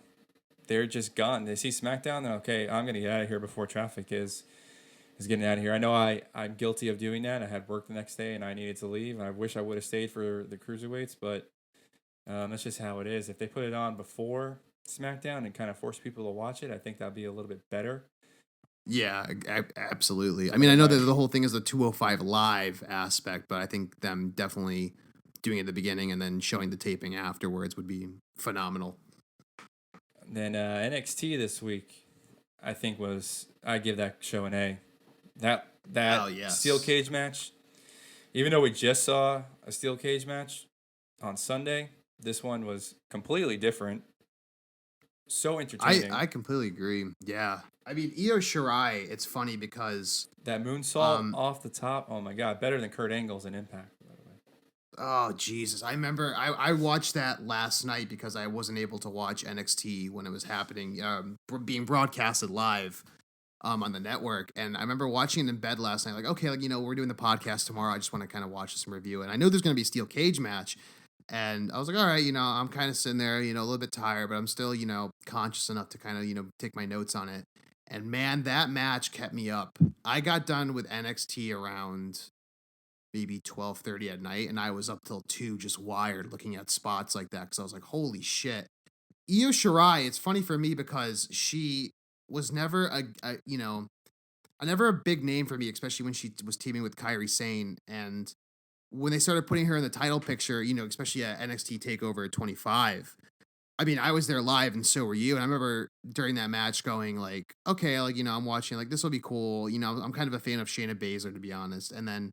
They're just gone. They see SmackDown, they're okay. I'm gonna get out of here before traffic is getting out of here. I know I'm guilty of doing that. I had work the next day and I needed to leave. I wish I would have stayed for the cruiserweights, but that's just how it is. If they put it on before SmackDown and kind of force people to watch it, I think that'd be a little bit better. Yeah, absolutely. I mean, I know that the whole thing is the 205 live aspect, but I think them definitely doing it at the beginning and then showing the taping afterwards would be phenomenal. Then NXT this week, I give that show an A. That Oh, yes. steel cage match, even though we just saw a steel cage match on Sunday, this one was completely different. So entertaining. I completely agree. Yeah. I mean, Io Shirai, it's funny because That moonsault off the top, oh my god, better than Kurt Angle's in Impact, by the way. oh Jesus, I remember I watched that last night because I wasn't able to watch NXT when it was happening, being broadcasted live on the network. And I remember watching it in bed last night, like, okay, like, we're doing the podcast tomorrow. I just want to kind of watch this and review it. And I know there's going to be a steel cage match. And I was like, all right, I'm kind of sitting there, a little bit tired, but I'm still, conscious enough to kind of, take my notes on it. And man, that match kept me up. I got done with NXT around maybe 12:30 at night, and I was up till 2 just wired looking at spots like that because I was like, holy shit. Io Shirai, it's funny for me because she was never never a big name for me, especially when she was teaming with Kairi Sane. And when they started putting her in the title picture, especially at NXT TakeOver 25, I mean, I was there live and so were you. And I remember during that match going like, okay, like, I'm watching, like, this will be cool. I'm kind of a fan of Shayna Baszler, to be honest. And then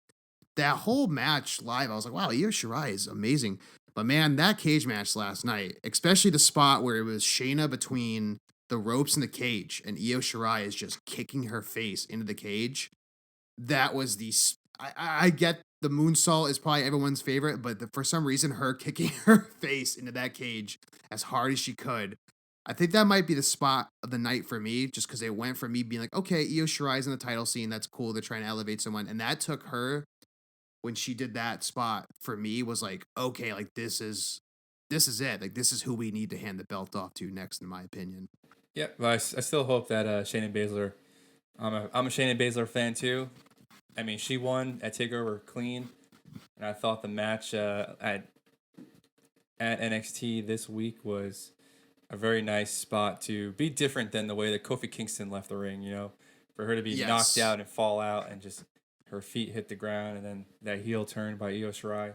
that whole match live, I was like, wow, Io Shirai is amazing. But man, that cage match last night, especially the spot where it was Shayna between the ropes and the cage, and Io Shirai is just kicking her face into the cage. That was I get the moonsault is probably everyone's favorite, but for some reason, her kicking her face into that cage as hard as she could, I think that might be the spot of the night for me, just because it went from me being like, okay, Io Shirai's in the title scene, that's cool, they're trying to elevate someone, and that took her when she did that spot for me was like, okay, like this is it, like this is who we need to hand the belt off to next, in my opinion. Yeah, but I still hope that Shayna Baszler. I'm a Shayna Baszler fan too. I mean, she won at Takeover clean, and I thought the match at NXT this week was a very nice spot to be different than the way that Kofi Kingston left the ring. For her to be knocked out and fall out, and just her feet hit the ground, and then that heel turn by Io Shirai.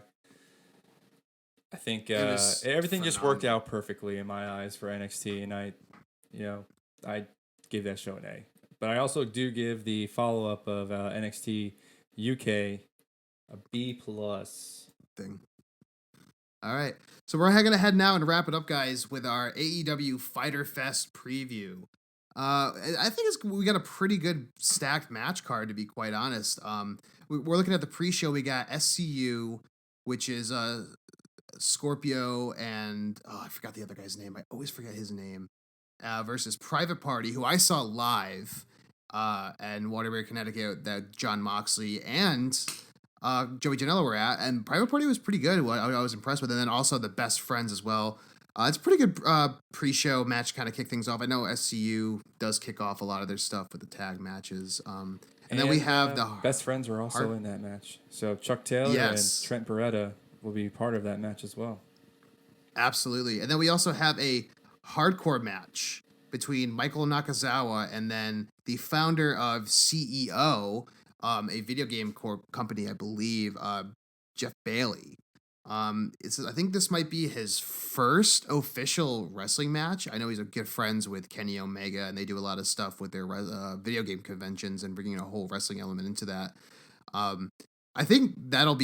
I think everything just worked out perfectly in my eyes for NXT, and I gave that show an A. But I also do give the follow-up of NXT UK a B plus. Thing. All right, so we're going to head now and wrap it up, guys, with our AEW Fyter Fest preview. I think we got a pretty good stacked match card, to be quite honest. We're looking at the pre-show. We got SCU, which is Scorpio and I forgot the other guy's name. I always forget his name. Versus Private Party, who I saw live in Waterbury, Connecticut, that John Moxley and Joey Janela were at, and Private Party was pretty good. I was impressed with it. And then also the Best Friends as well. It's a pretty good pre-show match, kind of kick things off. I know SCU does kick off a lot of their stuff with the tag matches. And then we have the Best Friends were also in that match. So Chuck Taylor and Trent Beretta will be part of that match as well. Absolutely. And then we also have a hardcore match between Michael Nakazawa and then the founder of CEO, a video game company, I believe, Jeff Bailey. I think this might be his first official wrestling match. I know he's good friends with Kenny Omega, and they do a lot of stuff with their video game conventions and bringing a whole wrestling element into that. I think that'll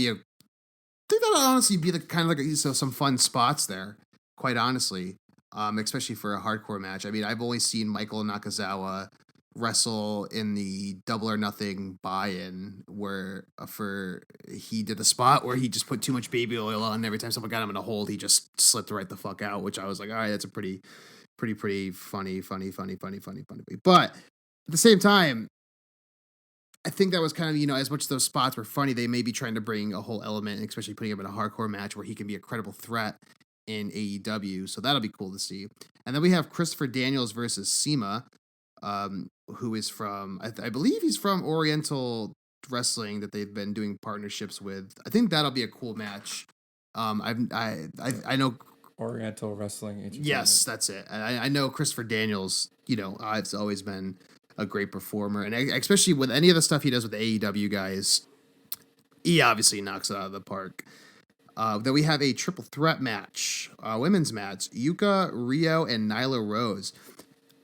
honestly be the kind of like some fun spots there, quite honestly, especially for a hardcore match. I mean, I've only seen Michael Nakazawa wrestle in the Double or Nothing buy-in where he did a spot where he just put too much baby oil on, and every time someone got him in a hold, he just slipped right the fuck out, which I was like, all right, that's a pretty funny. But at the same time, I think that was kind of, as much as those spots were funny, they may be trying to bring a whole element, especially putting him in a hardcore match where he can be a credible threat in AEW. So that'll be cool to see. And then we have Christopher Daniels versus Sema, who is from, I believe he's from Oriental Wrestling that they've been doing partnerships with. I think that'll be a cool match. I know Oriental Wrestling. Yes, that's it. And I know Christopher Daniels, it's always been a great performer, and especially with any of the stuff he does with the AEW guys, he obviously knocks it out of the park. Then we have a triple threat match, women's match, Yuka, Rio, and Nyla Rose.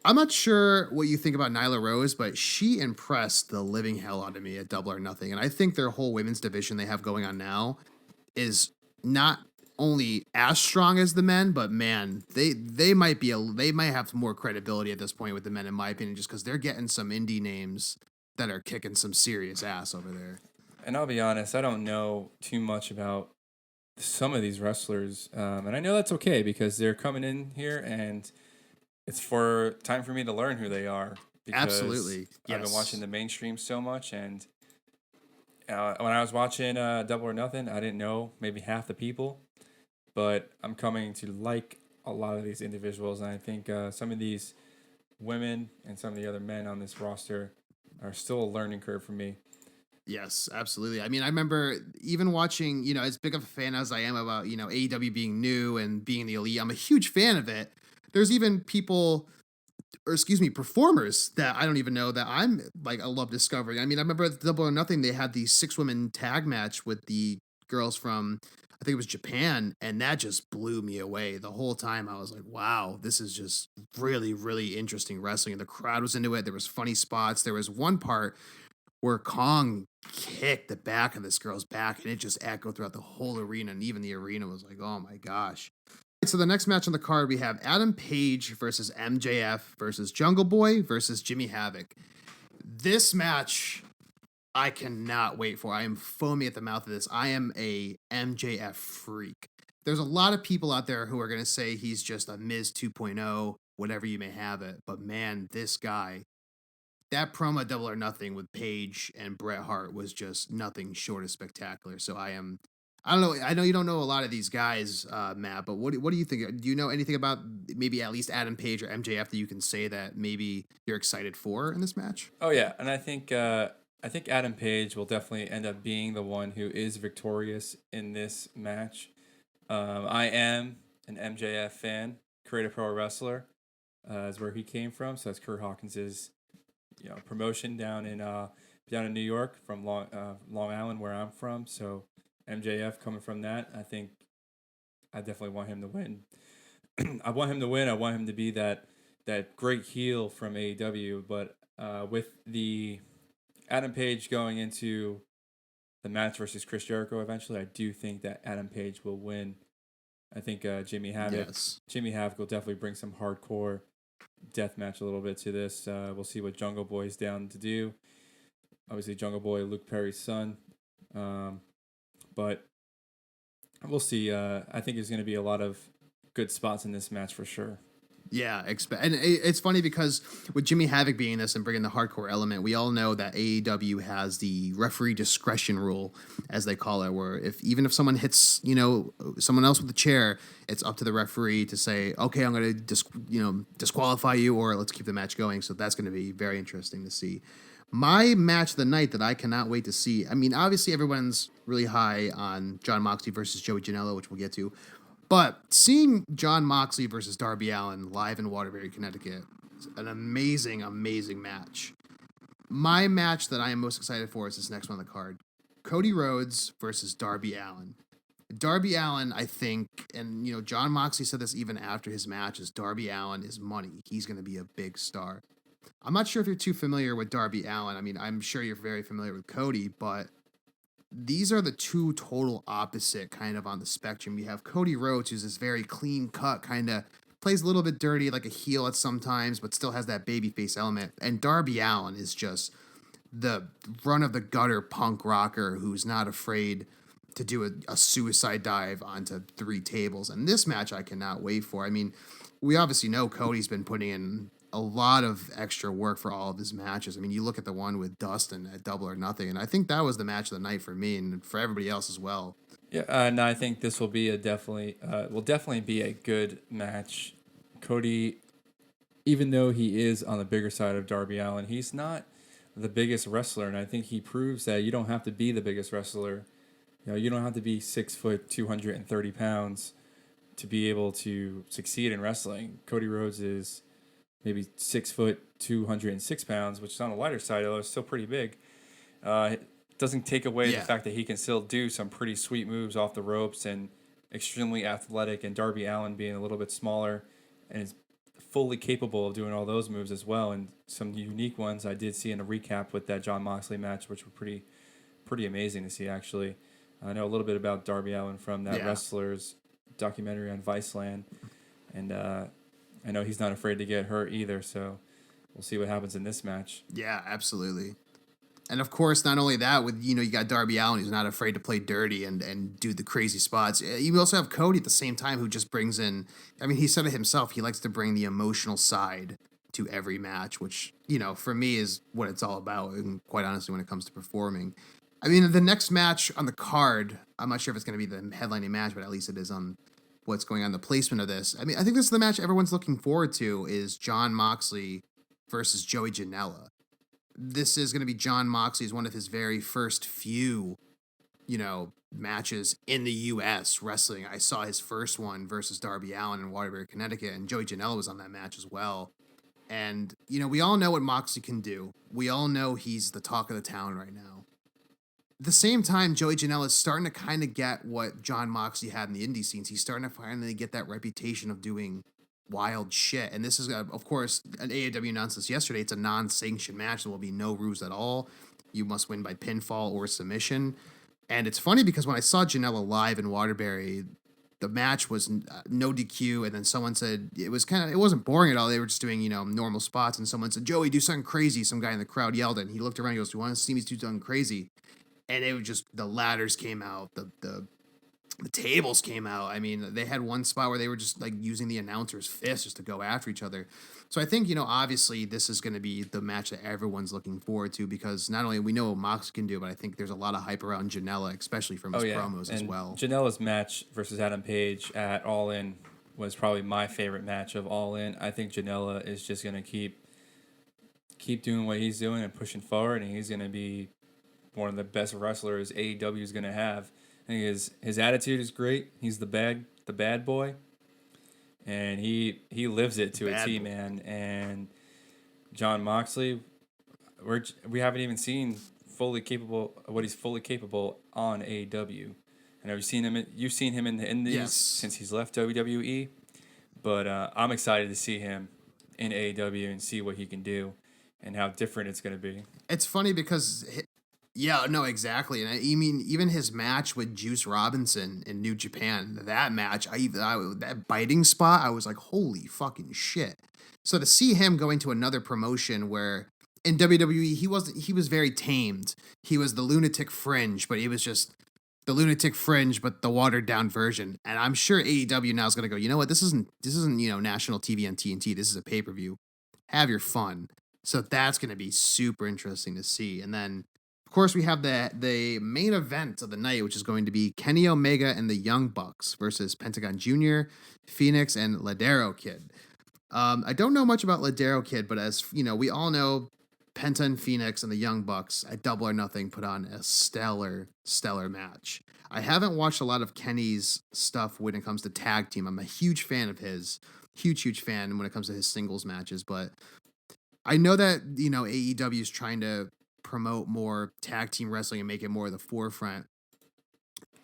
I'm not sure what you think about Nyla Rose, but she impressed the living hell out of me at Double or Nothing, and I think their whole women's division they have going on now is not only as strong as the men, but man, they might have more credibility at this point with the men, in my opinion, just because they're getting some indie names that are kicking some serious ass over there. And I'll be honest, I don't know too much about some of these wrestlers, and I know that's okay because they're coming in here and it's time for me to learn who they are. Absolutely, yes. I've been watching the mainstream so much, and when I was watching Double or Nothing, I didn't know maybe half the people. But I'm coming to like a lot of these individuals, and I think some of these women and some of the other men on this roster are still a learning curve for me. Yes, absolutely. I mean, I remember even watching, as big of a fan as I am about, AEW being new and being the elite, I'm a huge fan of it. There's even performers that I don't even know that I love discovering. I mean, I remember at Double or Nothing, they had the 6-women tag match with the girls from, I think it was Japan, and that just blew me away. The whole time I was like, wow, this is just really, really interesting wrestling. And the crowd was into it. There was funny spots. There was one part where Kong kicked the back of this girl's back, and it just echoed throughout the whole arena, and even the arena was like, oh my gosh. So the next match on the card, we have Adam Page versus MJF versus Jungle Boy versus Jimmy Havoc. This match I cannot wait for. I am foaming at the mouth of this. I am a MJF freak. There's a lot of people out there who are going to say he's just a Miz 2.0, whatever you may have it. But man, this guy, that promo at Double or Nothing with Page and Bret Hart was just nothing short of spectacular. So I don't know. I know you don't know a lot of these guys, Matt, but what do you think? Do you know anything about maybe at least Adam Page or MJF that you can say that maybe you're excited for in this match? Oh yeah, and I think Adam Page will definitely end up being the one who is victorious in this match. I am an MJF fan. Creative Pro Wrestler is where he came from. So that's Kurt Hawkins's promotion down in New York from Long Island, where I'm from. So MJF coming from that, I think I definitely want him to win. I want him to win. I want him to be that great heel from AEW. But with the Adam Page going into the match versus Chris Jericho eventually, I do think that Adam Page will win. I think Jimmy Havoc will definitely bring some hardcore death match a little bit to this. We'll see what Jungle Boy's down to do. Obviously, Jungle Boy, Luke Perry's son. But we'll see. I think there's going to be a lot of good spots in this match for sure. Yeah, and it's funny because with Jimmy Havoc being this and bringing the hardcore element, we all know that AEW has the referee discretion rule, as they call it, where even if someone hits someone else with a chair, it's up to the referee to say, okay, I'm going to disqualify you, or let's keep the match going. So that's going to be very interesting to see. My match of the night that I cannot wait to see. I mean, obviously everyone's really high on John Moxley versus Joey Janela, which we'll get to. But seeing John Moxley versus Darby Allin live in Waterbury, Connecticut, is an amazing, amazing match. My match that I am most excited for is this next one on the card. Cody Rhodes versus Darby Allin. Darby Allin, I think, and John Moxley said this even after his match, is Darby Allin is money. He's going to be a big star. I'm not sure if you're too familiar with Darby Allin. I mean, I'm sure you're very familiar with Cody, but these are the two total opposite kind of on the spectrum. You have Cody Rhodes, who's this very clean cut, kind of plays a little bit dirty like a heel at sometimes, but still has that babyface element. And Darby Allin is just the run of the gutter punk rocker who's not afraid to do a suicide dive onto 3 tables. And this match I cannot wait for. I mean, we obviously know Cody's been putting in a lot of extra work for all of his matches. I mean, you look at the one with Dustin at Double or Nothing, and I think that was the match of the night for me and for everybody else as well. Yeah, no, I think this will be will definitely be a good match. Cody, even though he is on the bigger side of Darby Allin, he's not the biggest wrestler, and I think he proves that you don't have to be the biggest wrestler. You don't have to be 6 foot, 230 pounds to be able to succeed in wrestling. Cody Rhodes is maybe 6 foot, 206 pounds, which is on the lighter side, although it's still pretty big. It doesn't take away the fact that he can still do some pretty sweet moves off the ropes and extremely athletic, and Darby Allin being a little bit smaller and is fully capable of doing all those moves as well. And some unique ones I did see in a recap with that John Moxley match, which were pretty amazing to see, actually. I know a little bit about Darby Allin from that Wrestlers documentary on Viceland, and I know he's not afraid to get hurt either, so we'll see what happens in this match. Yeah, absolutely. And of course, not only that, with you got Darby Allin, who's not afraid to play dirty and do the crazy spots. You also have Cody at the same time, who just brings in. I mean, he said it himself. He likes to bring the emotional side to every match, which for me is what it's all about. And quite honestly, when it comes to performing, I mean, the next match on the card, I'm not sure if it's going to be the headlining match, but at least it is on what's going on, the placement of this. I mean, I think this is the match everyone's looking forward to, is John Moxley versus Joey Janela. This is going to be John Moxley's one of his very first few, matches in the U.S. wrestling. I saw his first one versus Darby Allin in Waterbury, Connecticut, and Joey Janela was on that match as well. And, we all know what Moxley can do. We all know he's the talk of the town right now. At the same time, Joey Janela is starting to kind of get what John Moxley had in the indie scenes. He's starting to finally get that reputation of doing wild shit. And this is, of course, an AEW announced this yesterday. It's a non-sanctioned match. There will be no rules at all. You must win by pinfall or submission. And it's funny because when I saw Janela live in Waterbury, the match was no DQ. And then someone said it wasn't boring at all. They were just doing, normal spots. And someone said, Joey, do something crazy. Some guy in the crowd yelled it. And he looked around and goes, do you want to see me do something crazy? And it was just, the ladders came out, the tables came out. I mean, they had one spot where they were just like using the announcer's fists just to go after each other. So I think, obviously this is going to be the match that everyone's looking forward to, because not only we know what Mox can do, but I think there's a lot of hype around Janela, especially from his promos as well. Janela's match versus Adam Page at All In was probably my favorite match of All In. I think Janela is just going to keep doing what he's doing and pushing forward, and he's going to be one of the best wrestlers AEW is going to have. I think his attitude is great. He's the bad boy, and he lives it to a T, man. And John Moxley, we haven't even seen what he's fully capable on AEW. I know you've seen him in the Indies since he's left WWE, but I'm excited to see him in AEW and see what he can do and how different it's going to be. It's funny because. Yeah, no, exactly. And I mean, even his match with Juice Robinson in New Japan, that match, that biting spot, I was like, holy fucking shit. So to see him going to another promotion where in WWE, he was very tamed. He was the lunatic fringe, but he was just the Lunatic Fringe, but the watered down version. And I'm sure AEW now is going to go, you know what? This isn't national TV on TNT. This is a pay-per-view. Have your fun. So that's going to be super interesting to see. And then, of course, we have the main event of the night, which is going to be Kenny Omega and the Young Bucks versus Pentagon Jr., Phoenix, and Ladero Kid. I don't know much about Ladero Kid, but as we all know, Penta and Phoenix and the Young Bucks at Double or Nothing put on a stellar match. I haven't watched a lot of Kenny's stuff when it comes to tag team. I'm a huge fan of his, huge fan when it comes to his singles matches, but I know that, AEW is trying to promote more tag team wrestling and make it more of the forefront.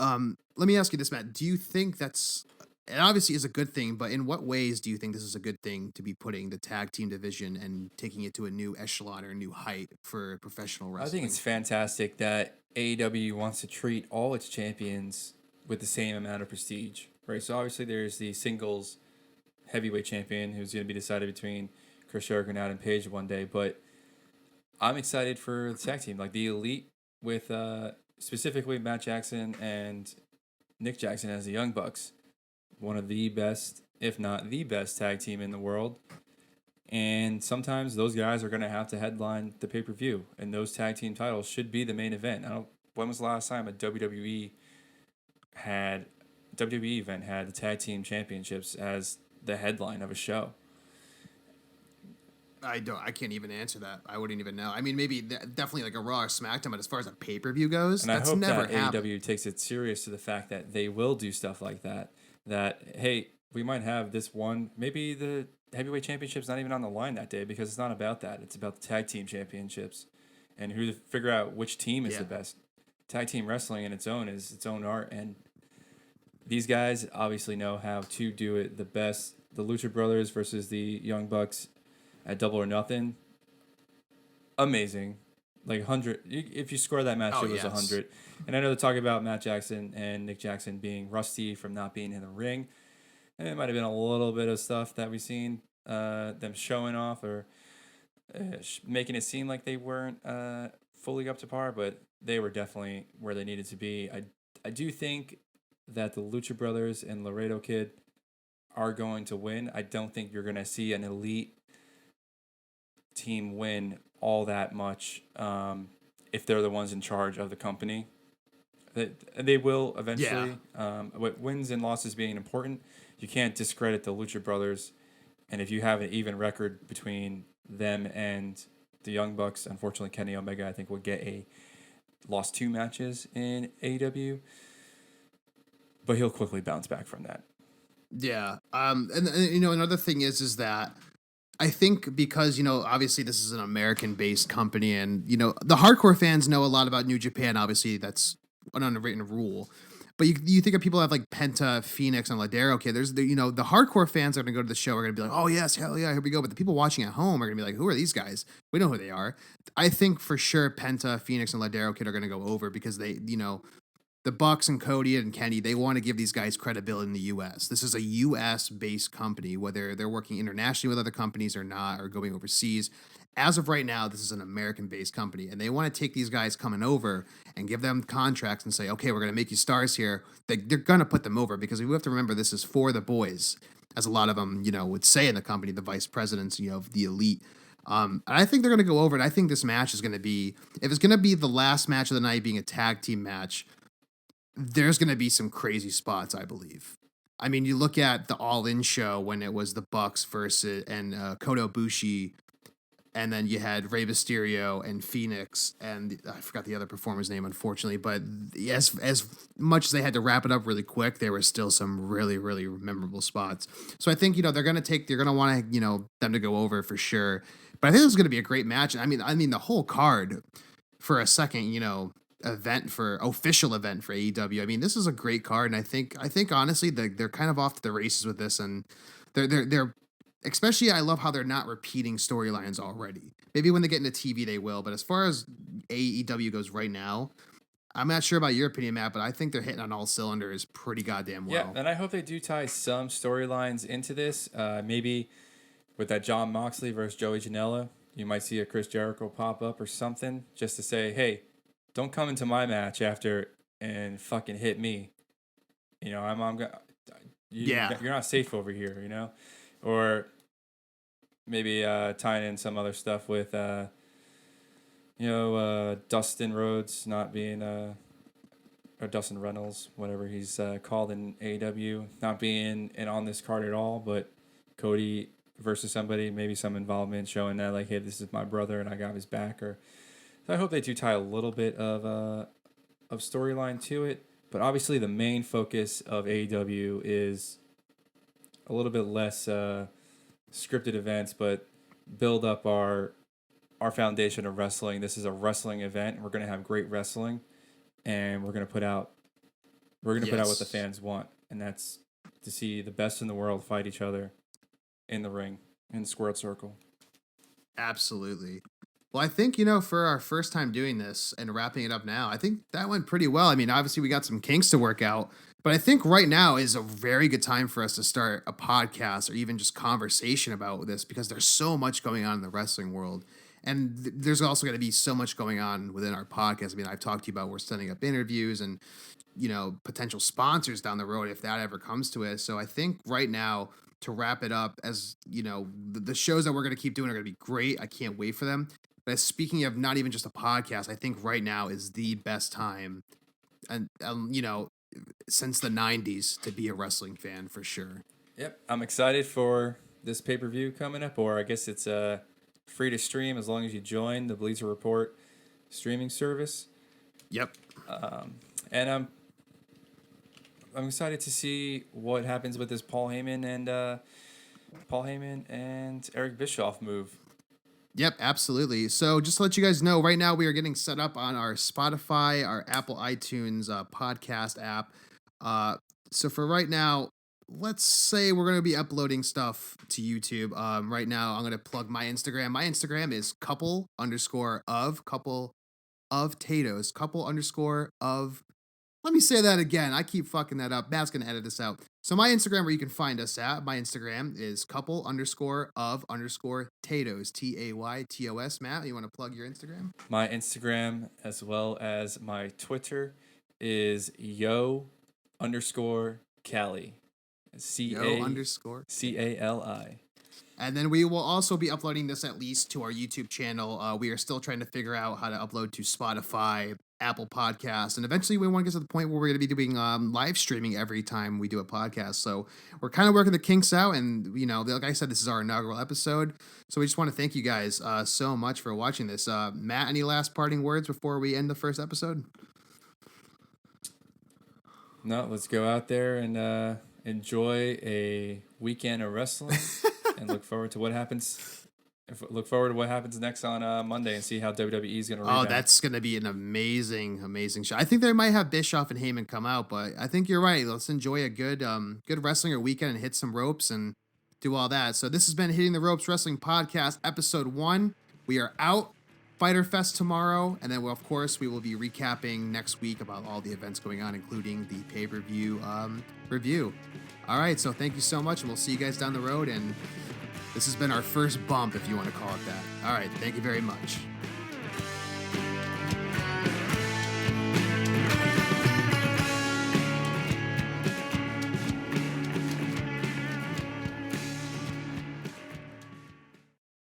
Let me ask you this, Matt. Do you think it obviously is a good thing, but in what ways do you think this is a good thing to be putting the tag team division and taking it to a new echelon or a new height for professional wrestling? I think it's fantastic that AEW wants to treat all its champions with the same amount of prestige, right? So obviously there's the singles heavyweight champion who's going to be decided between Chris Jericho and Adam Page one day, but I'm excited for the tag team, like the Elite with specifically Matt Jackson and Nick Jackson as the Young Bucks. One of the best, if not the best, tag team in the world. And sometimes those guys are going to have to headline the pay-per-view, and those tag team titles should be the main event. When was the last time a WWE event had the tag team championships as the headline of a show? I can't even answer that. I wouldn't even know. I mean, maybe definitely like a Raw or SmackDown, but as far as a pay-per-view goes, and that's I hope never that happened. AEW takes it serious to the fact that they will do stuff like that. That, hey, we might have this one, maybe the heavyweight championship's not even on the line that day because it's not about that. It's about the tag team championships and who to figure out which team is the best. Tag team wrestling in its own is its own art, and these guys obviously know how to do it the best. The Lucha Brothers versus the Young Bucks at Double or Nothing, amazing. Like 100. If you score that match, it was 100. And I know they're talking about Matt Jackson and Nick Jackson being rusty from not being in the ring. And it might have been a little bit of stuff that we've seen them showing off or making it seem like they weren't fully up to par, but they were definitely where they needed to be. I do think that the Lucha Brothers and Laredo Kid are going to win. I don't think you're going to see an elite team win all that much if they're the ones in charge of the company. They will eventually. With wins and losses being important, you can't discredit the Lucha Brothers. And if you have an even record between them and the Young Bucks, unfortunately Kenny Omega I think will get lost 2 matches in AEW, but he'll quickly bounce back from that. Yeah. And another thing is that I think because, obviously this is an American-based company and, the hardcore fans know a lot about New Japan. Obviously, that's an unwritten rule. But you think of people that have like Penta, Phoenix, and Ladero. Okay, there's the hardcore fans are going to go to the show are going to be like, oh, yes, hell yeah, here we go. But the people watching at home are going to be like, who are these guys? We know who they are. I think for sure Penta, Phoenix, and Ladero Kid are going to go over because they, the Bucks and Cody and Kenny, they want to give these guys credibility in the U.S. This is a U.S.-based company, whether they're working internationally with other companies or not, or going overseas. As of right now, this is an American-based company, and they want to take these guys coming over and give them contracts and say, okay, we're going to make you stars here. They're going to put them over because we have to remember this is for the boys, as a lot of them, would say in the company, the vice presidents, of the elite. I think they're going to go over it. I think this match is going to be, if it's going to be the last match of the night being a tag team match, there's going to be some crazy spots, I believe. I mean, you look at the All In show when it was the Bucks versus and Kota Ibushi, and then you had Rey Mysterio and Phoenix, and I forgot the other performer's name, unfortunately. But as much as they had to wrap it up really quick, there were still some really, really memorable spots. So I think they're going to want them to go over for sure. But I think this is going to be a great match. I mean the whole card for a second, official event for AEW. I mean, this is a great card, and I think honestly they're kind of off to the races with this, and they're especially I love how they're not repeating storylines already. Maybe when they get into TV they will, but as far as AEW goes right now, I'm not sure about your opinion, Matt, but I think they're hitting on all cylinders pretty goddamn well. Yeah, and I hope they do tie some storylines into this. Maybe with that Jon Moxley versus Joey Janela, you might see a Chris Jericho pop up or something just to say, hey, don't come into my match after and fucking hit me. You know, I'm gonna. Yeah. You're not safe over here. You know, or maybe tying in some other stuff with Dustin Rhodes not being or Dustin Reynolds, whatever he's called in AEW, not being in on this card at all, but Cody versus somebody, maybe some involvement showing that like, hey, this is my brother and I got his back. Or so I hope they do tie a little bit of storyline to it. But obviously the main focus of AEW is a little bit less scripted events, but build up our foundation of wrestling. This is a wrestling event. We're going to have great wrestling, and we're going to put out what the fans want, and that's to see the best in the world fight each other in the ring in squared circle. Absolutely. Well, I think, for our first time doing this and wrapping it up now, I think that went pretty well. I mean, obviously we got some kinks to work out, but I think right now is a very good time for us to start a podcast or even just conversation about this, because there's so much going on in the wrestling world. And there's also going to be so much going on within our podcast. I mean, I've talked to you about we're setting up interviews and, potential sponsors down the road if that ever comes to it. So I think right now, to wrap it up, as the shows that we're going to keep doing are going to be great. I can't wait for them. But speaking of not even just a podcast, I think right now is the best time, and since the 90s, to be a wrestling fan for sure. Yep, I'm excited for this pay-per-view coming up, or I guess it's free to stream as long as you join the Bleacher Report streaming service. Yep. And I'm excited to see what happens with this Paul Heyman and Eric Bischoff move. Yep, absolutely. So just to let you guys know, right now we are getting set up on our Spotify, our Apple iTunes podcast app. So for right now, let's say we're going to be uploading stuff to YouTube. Right now, I'm going to plug my Instagram. My Instagram is couple_of. Let me say that again. I keep fucking that up. Matt's going to edit this out. So my Instagram, where you can find us at, my Instagram is couple_of_tatoes, TAYTOS. Matt, you want to plug your Instagram? My Instagram, as well as my Twitter, is yo_Cali. CALI. And then we will also be uploading this at least to our YouTube channel. We are still trying to figure out how to upload to Spotify, Apple Podcasts, and eventually we want to get to the point where we're going to be doing live streaming every time we do a podcast. So we're kind of working the kinks out, and like I said, this is our inaugural episode. So we just want to thank you guys so much for watching this. Matt, any last parting words before we end the first episode? No, let's go out there and enjoy a weekend of wrestling and look forward to what happens. Look forward to what happens next on Monday and see how WWE is going to rebound. Oh, that's going to be an amazing, amazing show. I think they might have Bischoff and Heyman come out, but I think you're right. Let's enjoy a good wrestling or weekend and hit some ropes and do all that. So this has been Hitting the Ropes Wrestling Podcast, Episode 1. We are out. Fyter Fest tomorrow, and then of course we will be recapping next week about all the events going on, including the pay-per-view review. All right, so thank you so much, and we'll see you guys down the road. And this has been our first bump, if you want to call it that. All right, thank you very much.